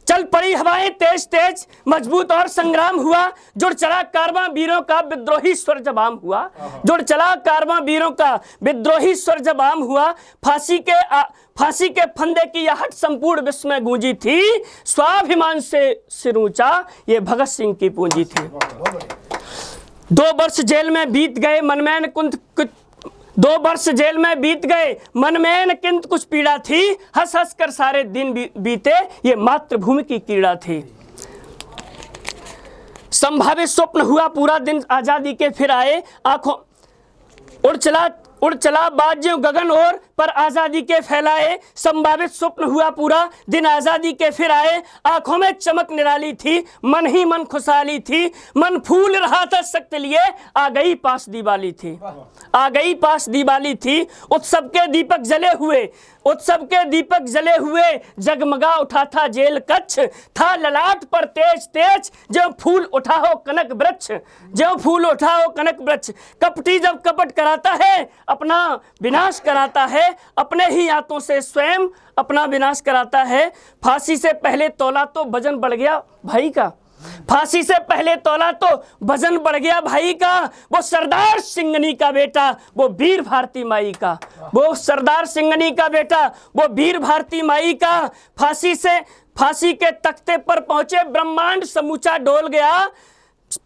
चल पड़ी हवाएं तेज तेज, मजबूत और संग्राम हुआ। जुड़ चला कारवां वीरों का, विद्रोही स्वर जब आम हुआ। जुड़ चला कारवां वीरों का, विद्रोही स्वर जब आम हुआ। फांसी के फंदे की आहट संपूर्ण विश्व में गूंजी थी। स्वाभिमान से सिर ऊंचा, ये भगत सिंह की पूंजी थी। 2 वर्ष जेल में बीत गए, मन में कुछ 2 वर्ष जेल में बीत गए, मन में किंतु कुछ पीड़ा थी। हंस हंस कर सारे दिन बीते, ये मातृभूमि की कीड़ा थी। संभावित स्वप्न हुआ पूरा दिन आजादी के फिर आए। आंखों उड़ चला बाज्यों गगन और, पर आजादी के फैलाए। संभावित स्वप्न हुआ पूरा दिन आजादी के फिर आए। आंखों में चमक निराली थी, मन ही मन खुशहाली थी। मन फूल रहा था सख्त लिए, आ गई पास दिवाली थी, आ गई पास दिवाली थी। उत्सव के दीपक जले हुए, उत्सव के दीपक जले हुए, जगमगा उठा था जेल कच्छ। था ललाट पर तेज तेज, जो फूल उठा हो कनक वृक्ष, जो फूल उठा हो कनक वृक्ष। कपटी जब कपट कराता है, अपना विनाश कराता है। अपने ही हाथों से स्वयं अपना विनाश कराता है। फांसी से पहले तौला तो वजन बढ़ गया भाई का, फांसी से पहले तौला तो वजन बढ़ गया भाई का। वो सरदार सिंगनी का बेटा, वो वीर भारती माई का, वो सरदार सिंगनी का बेटा, वो वीर भारती माई का। फांसी के तख्ते पर पहुंचे ब्रह्मांड समूचा डोल गया,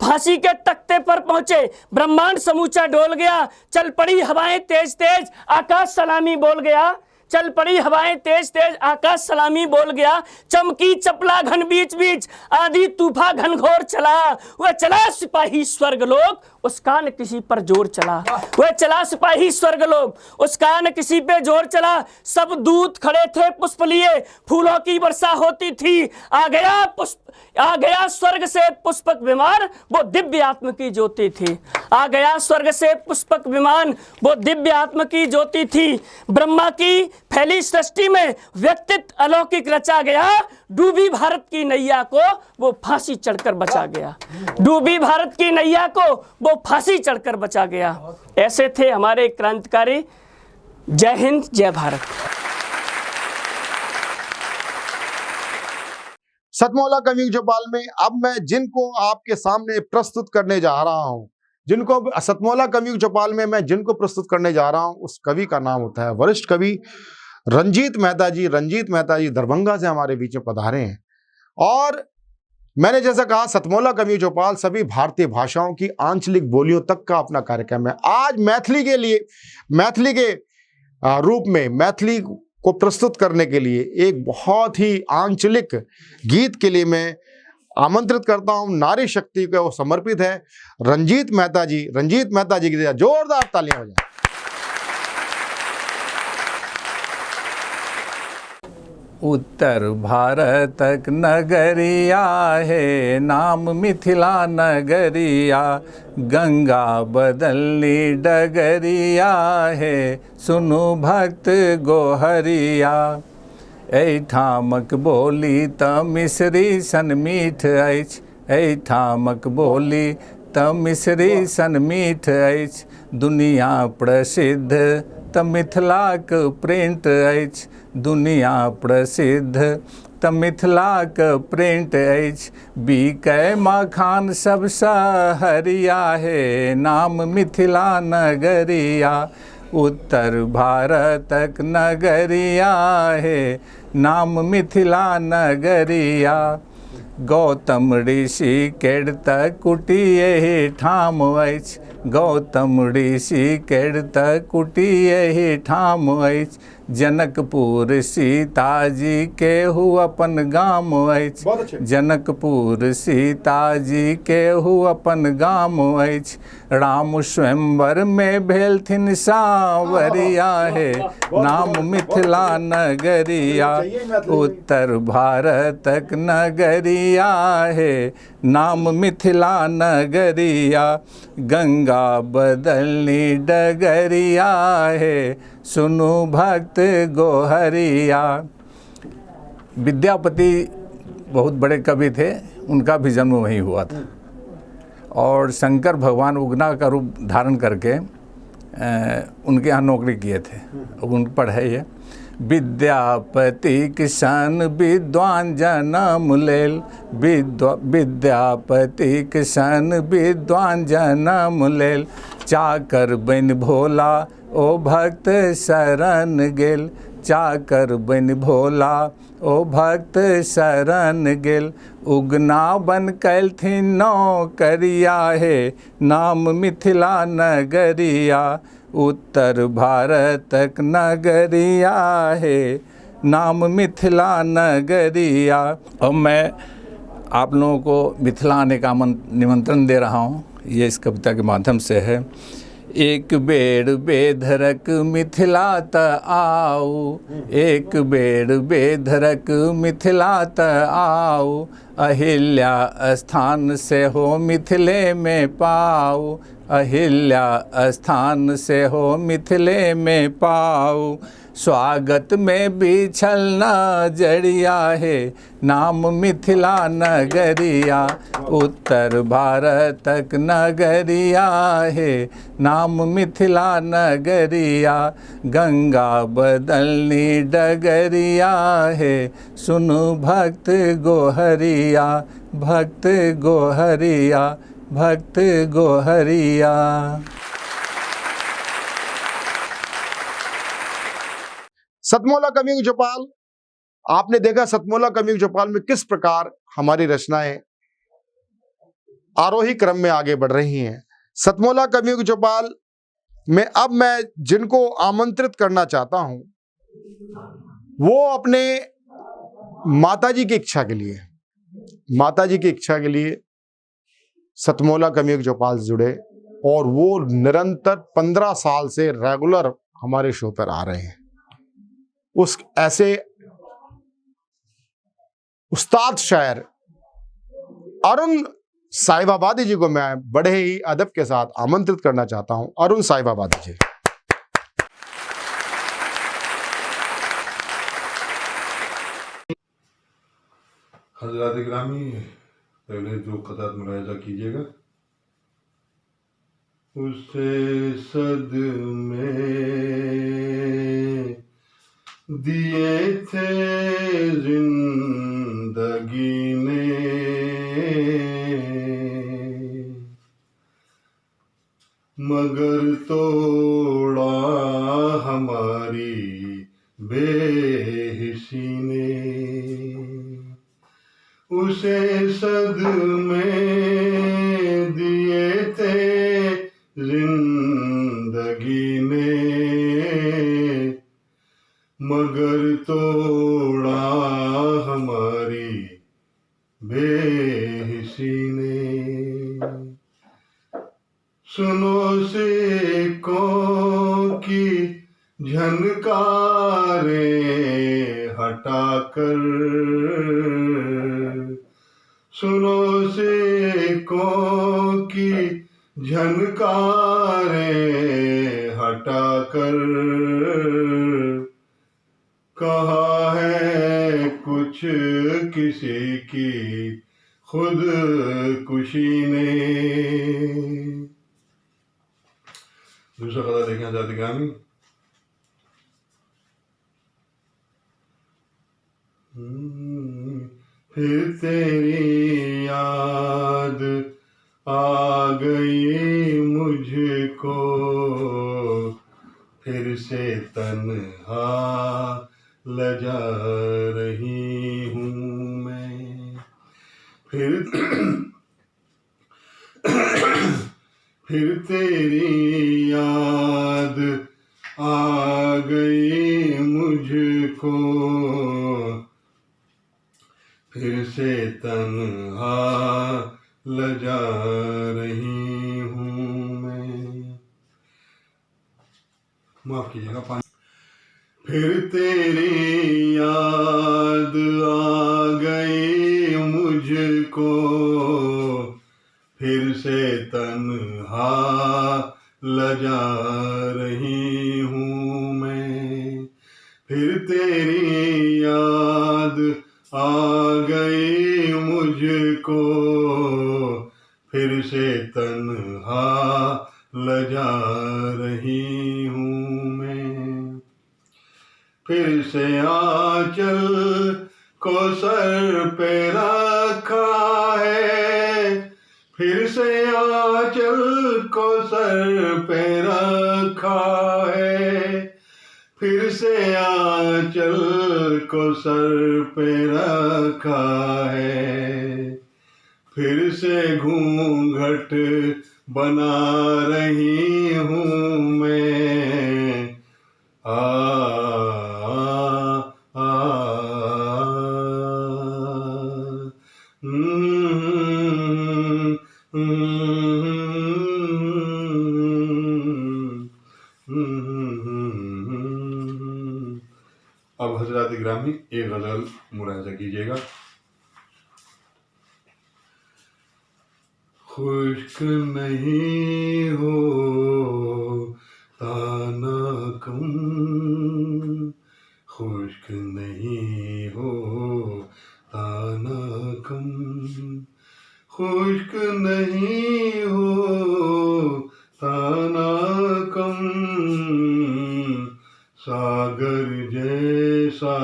फांसी के तख्ते पर पहुंचे ब्रह्मांड समूचा डोल गया। चल पड़ी हवाएं तेज तेज आकाश सलामी बोल गया, चल पड़ी हवाएं तेज तेज आकाश सलामी बोल गया। चमकी चपला घन बीच बीच आधी तूफा घन घोर चला, वह चला सिपाही स्वर्गलोक उसका न किसी पर जोर चला, वह चला सिपाही स्वर्गलोक उसका न किसी पे जोर चला। सब दूत खड़े थे पुष्प लिए, फूलों की वर्षा होती थी। आ गया स्वर्ग से पुष्पक विमान, वो दिव्य आत्म की ज्योति थी। आ गया स्वर्ग से पुष्पक विमान, वो दिव्य आत्म की ज्योति थी। ब्रह्मा की फैली सृष्टि में व्यक्तित्व अलौकिक रचा गया। डूबी भारत की नैया को वो फांसी चढ़कर बचा गया, डूबी भारत की नैया को वो फांसी चढ़कर बचा गया। ऐसे थे हमारे क्रांतिकारी। जय हिंद, जय भारत। सतमौला कवियों की चौपाल में अब मैं जिनको आपके सामने प्रस्तुत करने जा रहा हूं, जिनको सतमौला कवियों की चौपाल में मैं जिनको प्रस्तुत करने जा रहा हूं, उस कवि का नाम होता है वरिष्ठ कवि रंजीत मेहता जी। रंजीत मेहता जी दरभंगा से हमारे बीच में पधारे हैं। और मैंने जैसा कहा, सतमौला कवियों की चौपाल सभी भारतीय भाषाओं की आंचलिक बोलियों तक का अपना कार्यक्रम है। आज मैथिली के लिए, मैथिली के रूप में मैथिली को प्रस्तुत करने के लिए एक बहुत ही आंचलिक गीत के लिए मैं आमंत्रित करता हूं नारी शक्ति को समर्पित है रंजीत मेहता जी। रंजीत मेहता जी की जोरदार तालियां हो जाए। उत्तर भारतक नगरिया है नाम मिथिला नगरिया, गंगा बदलनी डगरिया है सुनु भक्त गोहरिया। एठामक बोली त मिसरी सन मीठ अछि, एठामक बोली त मिसरी सन मीठ अछि। दुनिया प्रसिद्ध त मिथिलाक प्रिंट अछि, दुनिया प्रसिद्ध त मिथिलाक प्रिंट अछि। बिकै मखान सब सहरिया है नाम मिथिला नगरिया, उत्तर भारतक नगरिया है नाम मिथिला नगरिया। गौतम ऋषि केड़त कुटी एहि ठाम अछि, गौतम ऋषि केड़त कुटी एहि ठाम अछि। जनकपुर सीताजी केहू अपन गाम अछि, जनकपुर सीताजी केहू अपन गाम अछि। राम स्वयंवर में भेलथिन सांवरिया है नाम मिथिला नगरिया, उत्तर भारतक नगरिया है नाम मिथिला नगरिया। गंगा बदलनी डगरिया है सुनु भक्त गोहरिया। विद्यापति बहुत बड़े कवि थे, उनका भी जन्म वहीं हुआ था और शंकर भगवान उगना का रूप धारण करके उनके यहाँ नौकरी किए थे। अब उन पर है ये, विद्यापति किसान विद्वान जनम लेल, विद्यापति किसान विद्वान जनम लेल। चाकर बनि भोला ओ भक्त शरण गेल, चाकर बनि भोला ओ भक्त शरण गेल। उगना बन कैलथिन नौकरिया है नाम मिथिला नगरिया, उत्तर भारतक नगरिया है नाम मिथिला नगरिया। अब मैं आप लोगों को मिथिला आने का निमंत्रण दे रहा हूँ, ये इस कविता के माध्यम से है। एक बेर बेधरक मिथिला त आऊ, एक बेर बेधरक मिथिला त आऊ। अहिल्या स्थान से हो मिथिले में पाऊ, अहिल्या स्थान से हो मिथिले में पाऊ। स्वागत में बिछल नजरिया है, नाम मिथिला नगरिया। उत्तर भारतक नगरिया है, नाम मिथिला नगरिया। गंगा बदलनी डगरिया है, सुनु भक्त गोहरिया। भक्त गोहरिया, भक्त गोहरिया। सतमोला कवियों की चौपाल, आपने देखा सतमोला कवियों की चौपाल में किस प्रकार हमारी रचनाएं आरोही क्रम में आगे बढ़ रही हैं। सतमोला कवियों की चौपाल में अब मैं जिनको आमंत्रित करना चाहता हूं वो अपने माताजी की इच्छा के लिए, माताजी की इच्छा के लिए सतमोला कवियों की चौपाल से जुड़े और वो निरंतर 15 साल से रेगुलर हमारे शो पर आ रहे हैं। उस ऐसे उस्ताद शायर अरुण साहिबाबादी जी को मैं बड़े ही अदब के साथ आमंत्रित करना चाहता हूं। अरुण साहिबाबादी जी। हजरात ग्रामी, पहले जो क़ज़ात मुलाहिज़ा कीजिएगा। उसे सदमे दिए थे जिंदगी ने, मगर तोड़ा हमारी बेहिसी ने। उसे सदमे दिए थे जिंदगी ने, मगर तोड़ा हमारी बेहिसी ने। सुनो सिक्कों की झनकारें हटाकर, सुनो सिक्कों की झनकारें हटाकर। कहा है कुछ किसी की खुदकुशी ने। दूसरा क़ज़ा देखें हज़रात ग्रामी। फिर तेरी याद आ गई मुझको, फिर से तन्हा लजा रही हूँ मैं। फिर तेरी याद आ गई मुझको, फिर से तन्हा लजा रही हूँ मैं। माफ कीजिएगा पानी। फिर तेरी याद आ गई मुझको, फिर से तन्हा लजा रही हूँ मैं। फिर तेरी याद आ गई मुझको, फिर से तन्हा लजा रही हूँ मैं। फिर से आंचल को सर पे रखा है, फिर से आंचल को सर पे रखा है, फिर से आंचल को सर पे रखा है। फिर से घूंघट बना रही हूँ मैं। आ आ, अब हजरात ग्रामी एक गजल मुलाहिज़ा कीजिएगा। खुश्क नहीं होता ना कम, खुश्क नहीं होता ना कम, खुश्क नहीं होता ना कम, सागर जैसा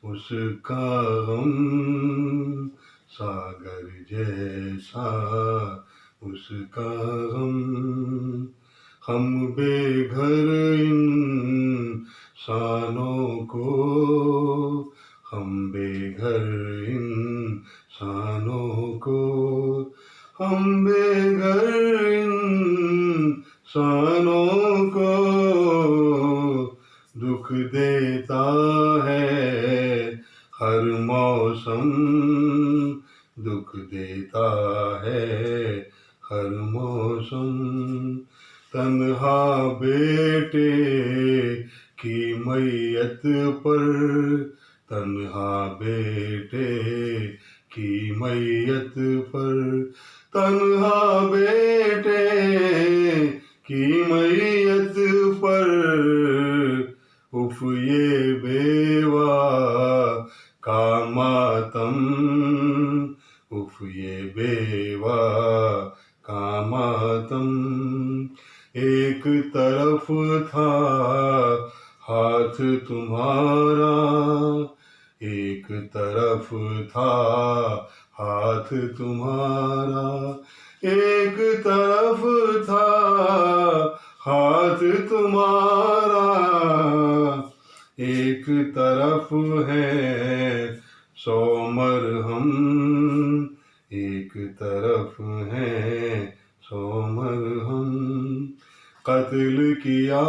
उसका गम, सागर जैसा उसका गम, हम बेघर इंसानों को, हम बेघर इंसानों को, हम बेघर इंसानों को दुख देता है हर मौसम, दुख देता है हर मौसम, तन्हा बेटे की मैयत पर, तन्हा बेटे की मैयत पर, तन्हा बेटे की मैयत पर, उफ ये बेवा का मातम, उफ ये बेवा का मातम, एक तरफ था हाथ तुम्हारा, एक तरफ था हाथ तुम्हारा, एक तरफ था हाथ तुम्हारा, एक तरफ है सौ मरहम, एक तरफ है सौ मरहम, कत्ल किया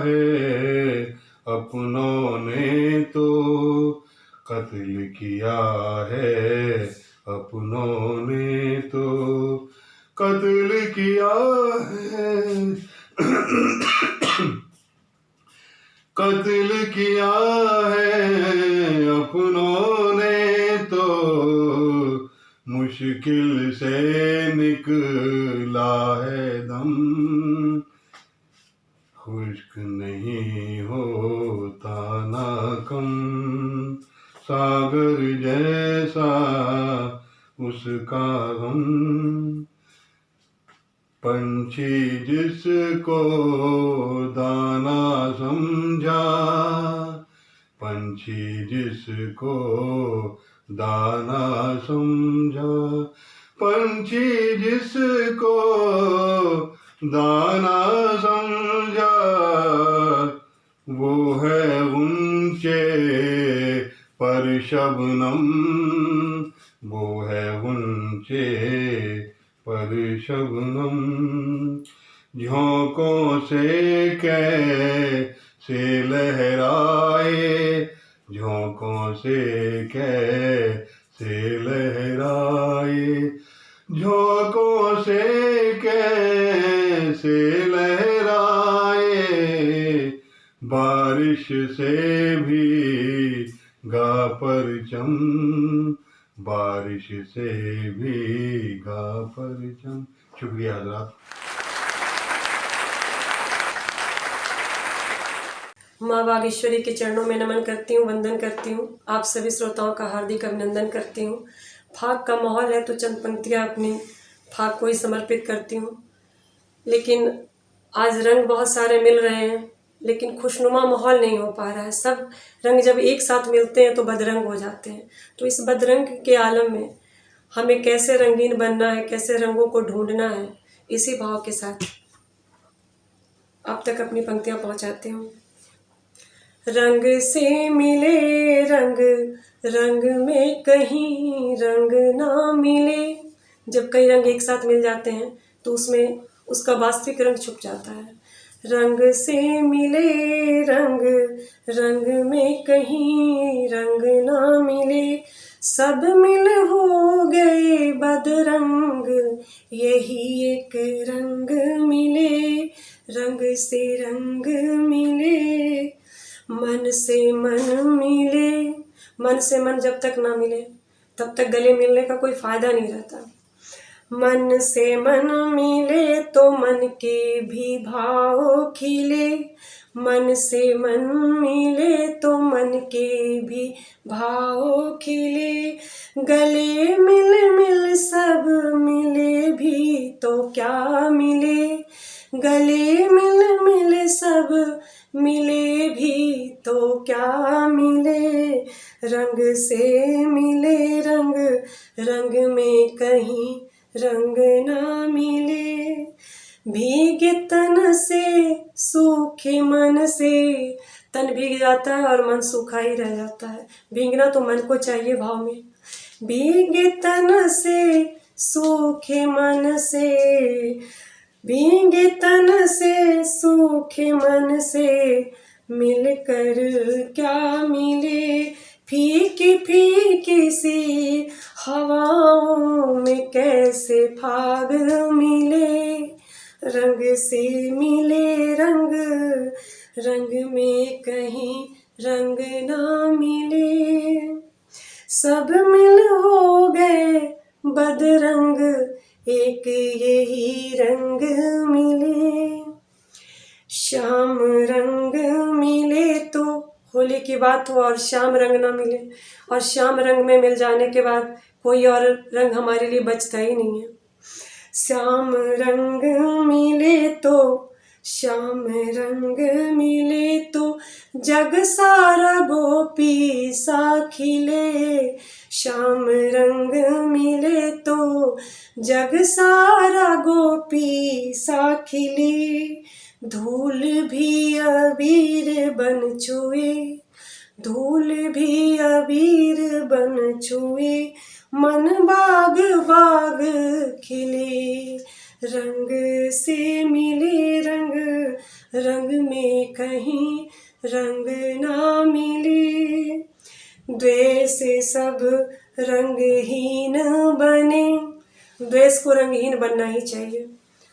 है अपनों ने तो, कत्ल किया है अपनों ने तो, कत्ल किया है कत्ल किया है अपनों ने तो, मुश्किल से निकला है दम, खुश्क नहीं होता ना कम, सागर जैसा उसका गम, पंछी जिसको दाना समझा, पंछी जिसको दाना समझा, पंछी जिसको दाना समझा, वो है ऊंचे पर शबनम, वो है ऊंचे पर शबनम, झोंकों से कैसे लहराए, झोंकों से कैसे लहराए, झोंकों से कैसे लहराए, बारिश से भी गा परचम, बारिश से भी गा परचम। शुक्रिया हजरात। माँ बागेश्वरी के चरणों में नमन करती हूँ, वंदन करती हूँ। आप सभी श्रोताओं का हार्दिक अभिनंदन करती हूँ। फाग का माहौल है तो चंद पंक्तियाँ अपनी फाग को ही समर्पित करती हूँ। लेकिन आज रंग बहुत सारे मिल रहे हैं, लेकिन खुशनुमा माहौल नहीं हो पा रहा है। सब रंग जब एक साथ मिलते हैं तो बदरंग हो जाते हैं। तो इस बदरंग के आलम में हमें कैसे रंगीन बनना है, कैसे रंगों को ढूंढना है, इसी भाव के साथ आप तक अपनी पंक्तियाँ पहुँचाती हूँ। रंग से मिले रंग, रंग में कहीं रंग ना मिले। जब कई रंग एक साथ मिल जाते हैं तो उसमें उसका वास्तविक रंग छुप जाता है। रंग से मिले रंग, रंग में कहीं रंग ना मिले। सब मिल हो गए बदरंग, यही एक रंग मिले। रंग से रंग मिले, मन से मन मिले। मन से मन जब तक ना मिले तब तक गले मिलने का कोई फ़ायदा नहीं रहता। मन से मन मिले तो मन के भी भाव खिले, मन से मन मिले तो मन के भी भाव खिले, गले मिल मिल सब मिले भी तो क्या मिले, गले मिल मिल सब मिले भी तो क्या मिले, रंग से मिले रंग, रंग में कहीं रंग ना मिले, भीगे तन से सूखे मन से, तन भीग जाता है और मन सूखा ही रह जाता है, भीगना तो मन को चाहिए भाव में, भीगे तन से सूखे मन से, भीगे तन से सूखे मन से, मिलकर क्या मिले, फीकी फीकी सी हवाओं में कैसे फाग मिले, रंग से मिले रंग, रंग में कहीं रंग ना मिले, सब मिल हो गए बदरंग, एक यही रंग मिले, श्याम रंग मिले तो होली की बात हो और श्याम रंग ना मिले, और श्याम रंग में मिल जाने के बाद कोई और रंग हमारे लिए बचता ही नहीं है, श्याम रंग मिले तो, श्याम रंग मिले तो जग सारा गोपी सा खिले, श्याम रंग मिले तो जग सारा गोपी सा खिले, धूल भी अबीर बन छुए, धूल भी अबीर बन छुए, मन बाग बाग खिले, रंग से मिले रंग, रंग में कहीं रंग ना मिले, द्वेष से सब रंगहीन बने, द्वेष को रंगहीन बनना ही चाहिए,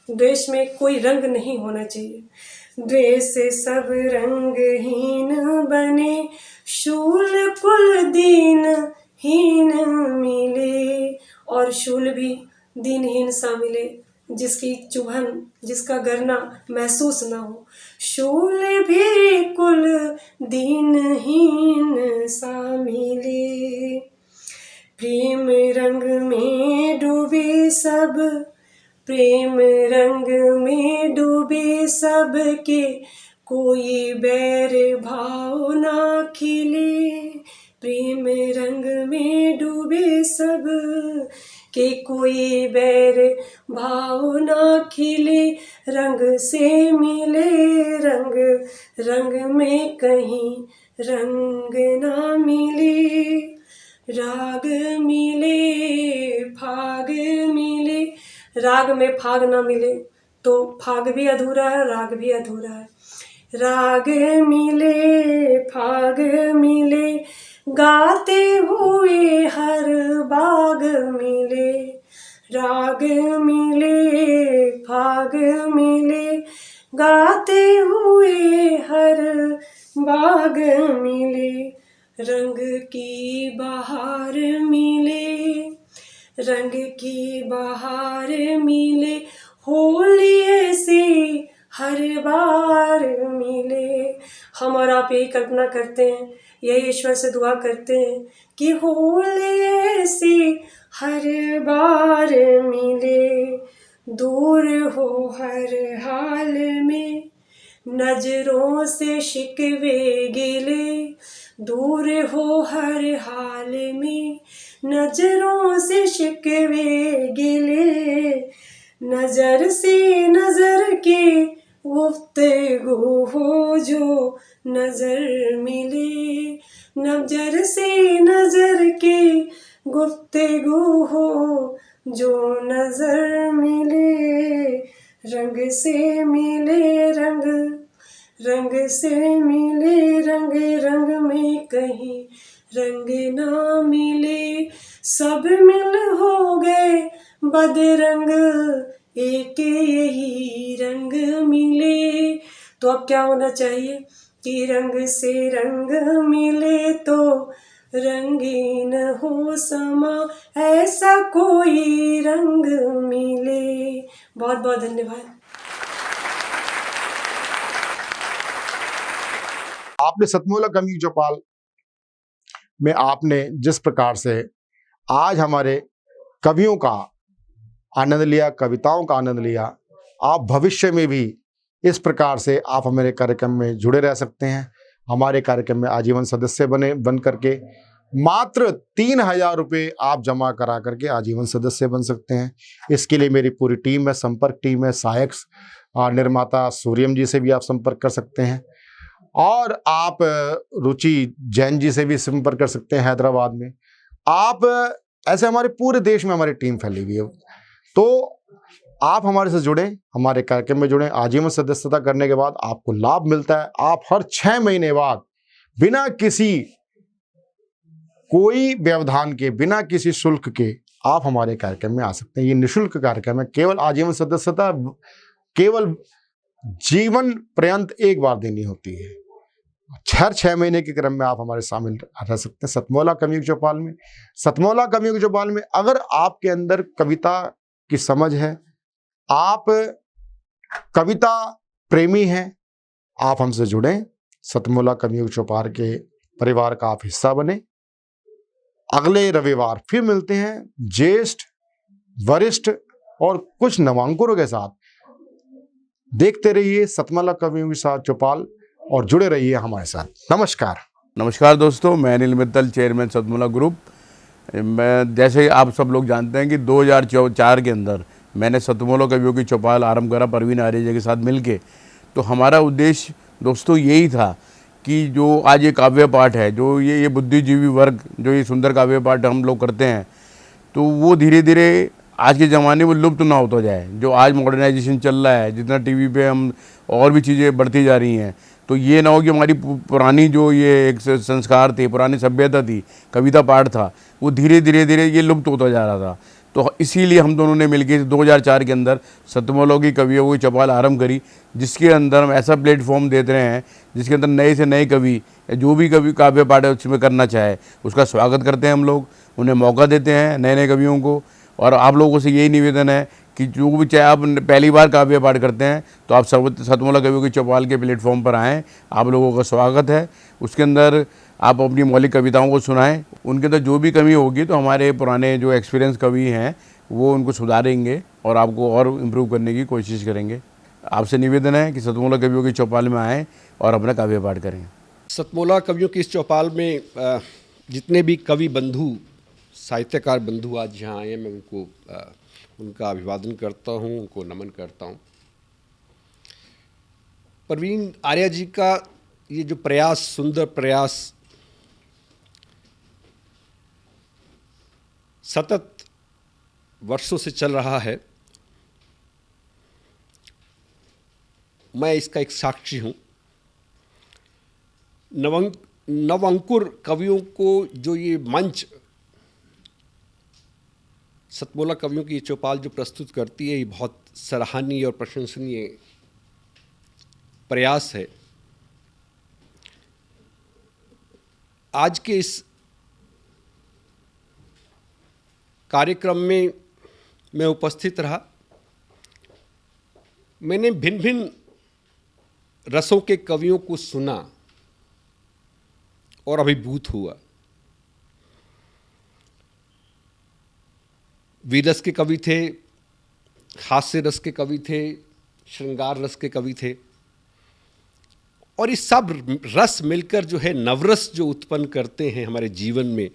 द्वेष में कोई रंग नहीं होना चाहिए, द्वेष से सब रंगहीन बने, शूल कुल दीन हीन मिले, और शूल भी दीनहीन सा मिले, जिसकी चुभन जिसका गरना महसूस ना हो, शूल भी कुल दीनहीन सा मिले, प्रेम रंग में डूबे सब, प्रेम रंग में डूबे सब के, कोई बैर भाव ना खिले, प्रेम रंग में डूबे सब के, कोई बैर भाव ना खिले, रंग से मिले रंग, रंग में कहीं रंग ना मिले, राग मिले फाग मिले, राग में फाग ना मिले तो फाग भी अधूरा है, राग भी अधूरा है, राग मिले फाग मिले, गाते हुए हर बाग मिले, राग मिले फाग मिले, गाते हुए हर बाग मिले, रंग की बहार मिले, रंग की बहार मिले, होली ऐसी हर बार मिले, हम और आप यही कल्पना करते हैं, यही ईश्वर से दुआ करते हैं कि होली ऐसी हर बार मिले, दूर हो हर हाल में नजरों से शिकवे गिले, दूर हो हर हाल में नजरों से शिकवे गिले, नजर से नजर के गुफ्तगू हो जो नजर मिले, नजर से नजर के गुफ्तगू हो जो नजर मिले, रंग से मिले रंग, रंग से मिले रंग, रंग में कहीं रंग ना मिले, सब मिल हो गए बदरंग, एक यही रंग मिले। तो अब क्या होना चाहिए कि रंग से रंग मिले तो रंगीन हो समा ऐसा कोई रंग मिले। बहुत बहुत धन्यवाद। आपने सतमोला कवि की चौपाल में आपने जिस प्रकार से आज हमारे कवियों का आनंद लिया, कविताओं का आनंद लिया, आप भविष्य में भी इस प्रकार से आप हमारे कार्यक्रम में जुड़े रह सकते हैं। हमारे कार्यक्रम में आजीवन सदस्य बन करके मात्र 3,000 रुपये आप जमा करा करके आजीवन सदस्य बन सकते हैं। इसके लिए मेरी पूरी टीम है, संपर्क टीम है, सहायक निर्माता सूर्यम जी से भी आप संपर्क कर सकते हैं और आप रुचि जैन जी से भी संपर्क कर सकते हैं हैदराबाद में। आप ऐसे हमारे पूरे देश में हमारी टीम फैली हुई है, तो आप हमारे से जुड़ें, हमारे कार्यक्रम में जुड़ें। आजीवन सदस्यता करने के बाद आपको लाभ मिलता है। आप हर 6 महीने बाद बिना किसी कोई व्यवधान के, बिना किसी शुल्क के आप हमारे कार्यक्रम में आ सकते हैं। ये निःशुल्क कार्यक्रम है। केवल आजीवन सदस्यता केवल जीवन पर्यंत एक बार देनी होती है। हर 6 महीने के क्रम में आप हमारे शामिल रह सकते हैं सतमोला कवियों की चौपाल में। सतमोला कवियों की चौपाल में अगर आपके अंदर कविता की समझ है, आप कविता प्रेमी हैं, आप हमसे जुड़ें। सतमोला कवियों की चौपाल के परिवार का आप हिस्सा बने। अगले रविवार फिर मिलते हैं ज्येष्ठ, वरिष्ठ और कुछ नवांकुरों के साथ। देखते रहिए सतमोला कवियों के साथ चौपाल और जुड़े रहिए हमारे साथ। नमस्कार। नमस्कार दोस्तों, मैं अनिल मित्तल, चेयरमैन सतमोला ग्रुप। मैं जैसे आप सब लोग जानते हैं कि 2004 के अंदर मैंने सतमोला कवियों की चौपाल आरंभ करा परवीन आर्य के साथ मिलके। तो हमारा उद्देश्य दोस्तों यही था कि जो आज ये काव्य पाठ है, जो ये बुद्धिजीवी वर्ग जो ये सुंदर काव्य पाठ हम लोग करते हैं, तो वो धीरे धीरे आज के ज़माने में लुप्त ना होता जाए। जो आज मॉडर्नाइजेशन चल रहा है, जितना टीवी पे हम और भी चीज़ें बढ़ती जा रही हैं, तो ये ना हो कि हमारी पुरानी जो ये एक संस्कार थे, पुरानी सभ्यता थी, कविता पाठ था, वो धीरे धीरे ये लुप्त होता जा रहा था। तो इसीलिए हम दोनों ने मिलकर 2004 के अंदर सतमोला की कवियों की चौपाल आरंभ करी, जिसके अंदर हम ऐसा प्लेटफॉर्म देते रहे हैं जिसके अंदर नए से नए कवि, जो भी कवि काव्य पाठ उसमें करना चाहे उसका स्वागत करते हैं हम लोग, उन्हें मौका देते हैं नए नए कवियों को। और आप लोगों से यही निवेदन है कि जो भी चाहे आप पहली बार काव्य पाठ करते हैं तो आप सतमोला कवियों की चौपाल के प्लेटफॉर्म पर आएँ, आप लोगों का स्वागत है। उसके अंदर आप अपनी मौलिक कविताओं को सुनाएं, उनके अंदर जो भी कमी होगी तो हमारे पुराने जो एक्सपीरियंस कवि हैं वो उनको सुधारेंगे और आपको और इम्प्रूव करने की कोशिश करेंगे। आपसे निवेदन है कि सतमोला कवियों की चौपाल में आएँ और अपना काव्य पाठ करें। सतमोला कवियों की इस चौपाल में जितने भी कवि बंधु, साहित्यकार बंधु आज यहाँ आए हैं, मैं उनको उनका अभिवादन करता हूँ, उनको नमन करता हूँ। परवीन आर्य जी का ये जो प्रयास, सुंदर प्रयास, सतत वर्षों से चल रहा है, मैं इसका एक साक्षी हूँ। नवअंकुर कवियों को जो ये मंच सतमोला कवियों की चौपाल जो प्रस्तुत करती है, ये बहुत सराहनीय और प्रशंसनीय प्रयास है। आज के इस कार्यक्रम में मैं उपस्थित रहा। मैंने भिन्न भिन्न रसों के कवियों को सुना और अभिभूत हुआ। वीरस के कवि थे, हास्य रस के कवि थे, श्रृंगार रस के कवि थे, और इस सब रस मिलकर जो है नवरस जो उत्पन्न करते हैं हमारे जीवन में,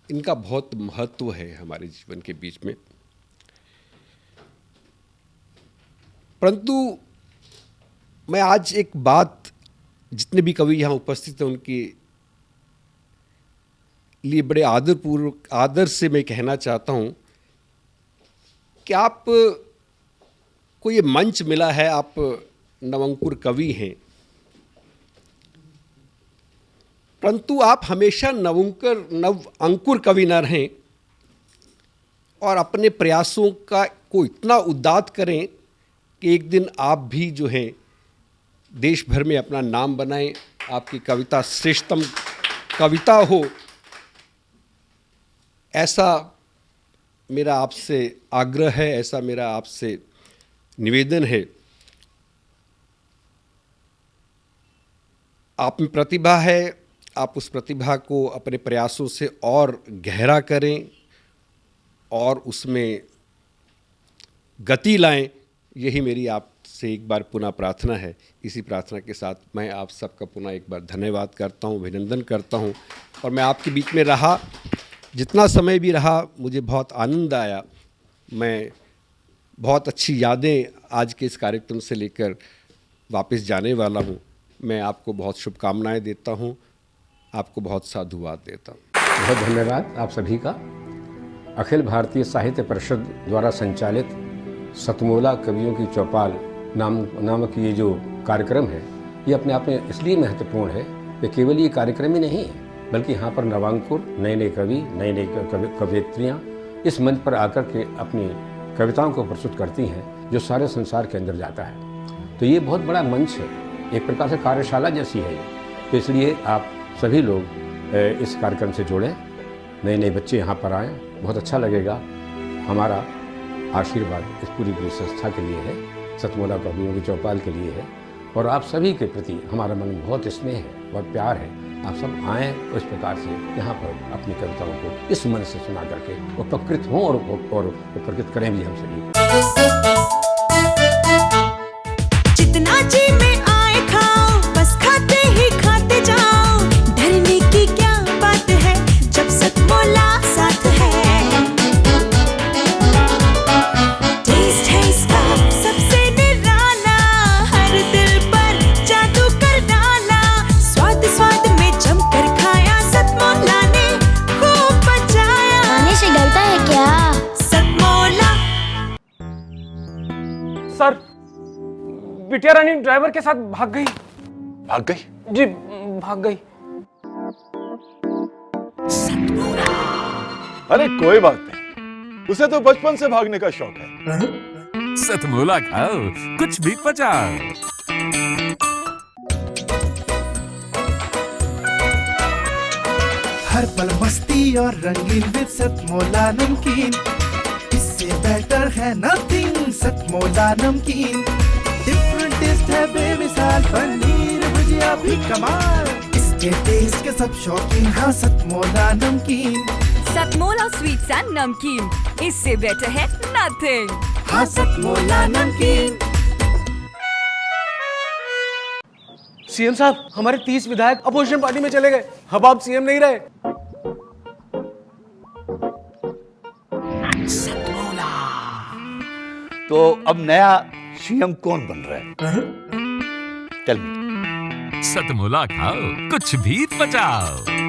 इनका बहुत महत्व है हमारे जीवन के बीच में। परंतु मैं आज एक बात जितने भी कवि यहाँ उपस्थित हैं उनके लिए बड़े आदरपूर्वक, आदर से मैं कहना चाहता हूँ कि आप को ये मंच मिला है, आप नवअंकुर कवि हैं, परंतु आप हमेशा नवअंकुर कवि न रहें और अपने प्रयासों को इतना उद्दात करें कि एक दिन आप भी जो है देश भर में अपना नाम बनाएं, आपकी कविता श्रेष्ठतम कविता हो, ऐसा मेरा आपसे आग्रह है, ऐसा मेरा आपसे निवेदन है। आप में प्रतिभा है, आप उस प्रतिभा को अपने प्रयासों से और गहरा करें और उसमें गति लाएं, यही मेरी आपसे एक बार पुनः प्रार्थना है। इसी प्रार्थना के साथ मैं आप सबका पुनः एक बार धन्यवाद करता हूँ, अभिनंदन करता हूँ। और मैं आपके बीच में रहा, जितना समय भी रहा, मुझे बहुत आनंद आया। मैं बहुत अच्छी यादें आज के इस कार्यक्रम से लेकर वापस जाने वाला हूँ। मैं आपको बहुत शुभकामनाएं देता हूँ, आपको बहुत साधुवाद देता हूँ। बहुत धन्यवाद आप सभी का। अखिल भारतीय साहित्य परिषद द्वारा संचालित सतमोला कवियों की चौपाल नामक ये जो कार्यक्रम है, ये अपने आप में इसलिए महत्वपूर्ण है कि केवल ये कार्यक्रम ही नहीं है, बल्कि यहाँ पर नवांकुर, नए नए कवि, नए नए कवयित्रियाँ इस मंच पर आकर के अपनी कविताओं को प्रस्तुत करती हैं, जो सारे संसार के अंदर जाता है। तो ये बहुत बड़ा मंच है, एक प्रकार से कार्यशाला जैसी है ये। तो इसलिए आप सभी लोग इस कार्यक्रम से जुड़ें, नए नए बच्चे यहाँ पर आएँ, बहुत अच्छा लगेगा। हमारा आशीर्वाद इस पूरी संस्था के लिए है, सतमोला कवियों की चौपाल के लिए है, और आप सभी के प्रति हमारा मन में बहुत स्नेह है, बहुत प्यार है। आप सब आएँ और इस प्रकार से यहाँ पर अपनी कविताओं को इस मन से सुना करके उपकृत हों और उपकृत करें भी हम सभी। जितना जी में आए खाओ, बस खाते ही खाते जाओ, डरने की क्या बात है जब सतमोला साथ है। टेस्ट है इसका सबसे निराला, हर दिल पर जादू कर डाला, स्वाद स्वाद में जमकर खाया, सतमोला ने खूब बचाया। खाने से गलता है क्या? सतमोला। सर, बिटिया रानी ड्राइवर के साथ भाग गई। भाग गई? जी, भाग गई। अरे कोई बात नहीं, उसे तो बचपन से भागने का शौक है। सतमोला खाओ, कुछ भी पचाओ। हर पल मस्ती और रंगीन विद सतमोला नमकीन, इससे बेटर है नथिंग। सतमोला नमकीन डिफरेंट टेस्ट है बेमिसाल, पनीर भुजिया भी कमाल, इसके टेस्ट के सब शौकीन। हाँ सतमोला नमकीन, सतमोला स्वीट्स एंड नमकीन, इससे बेटर है नथिंग। हाँ सतमोला नमकीन। सीएम साहब, हमारे 30 विधायक अपोजिशन पार्टी में चले गए। अब आप सीएम नहीं रहे। तो अब नया सीएम कौन बन रहा है? Tell me. सतमोला खाओ, कुछ भी पचाओ।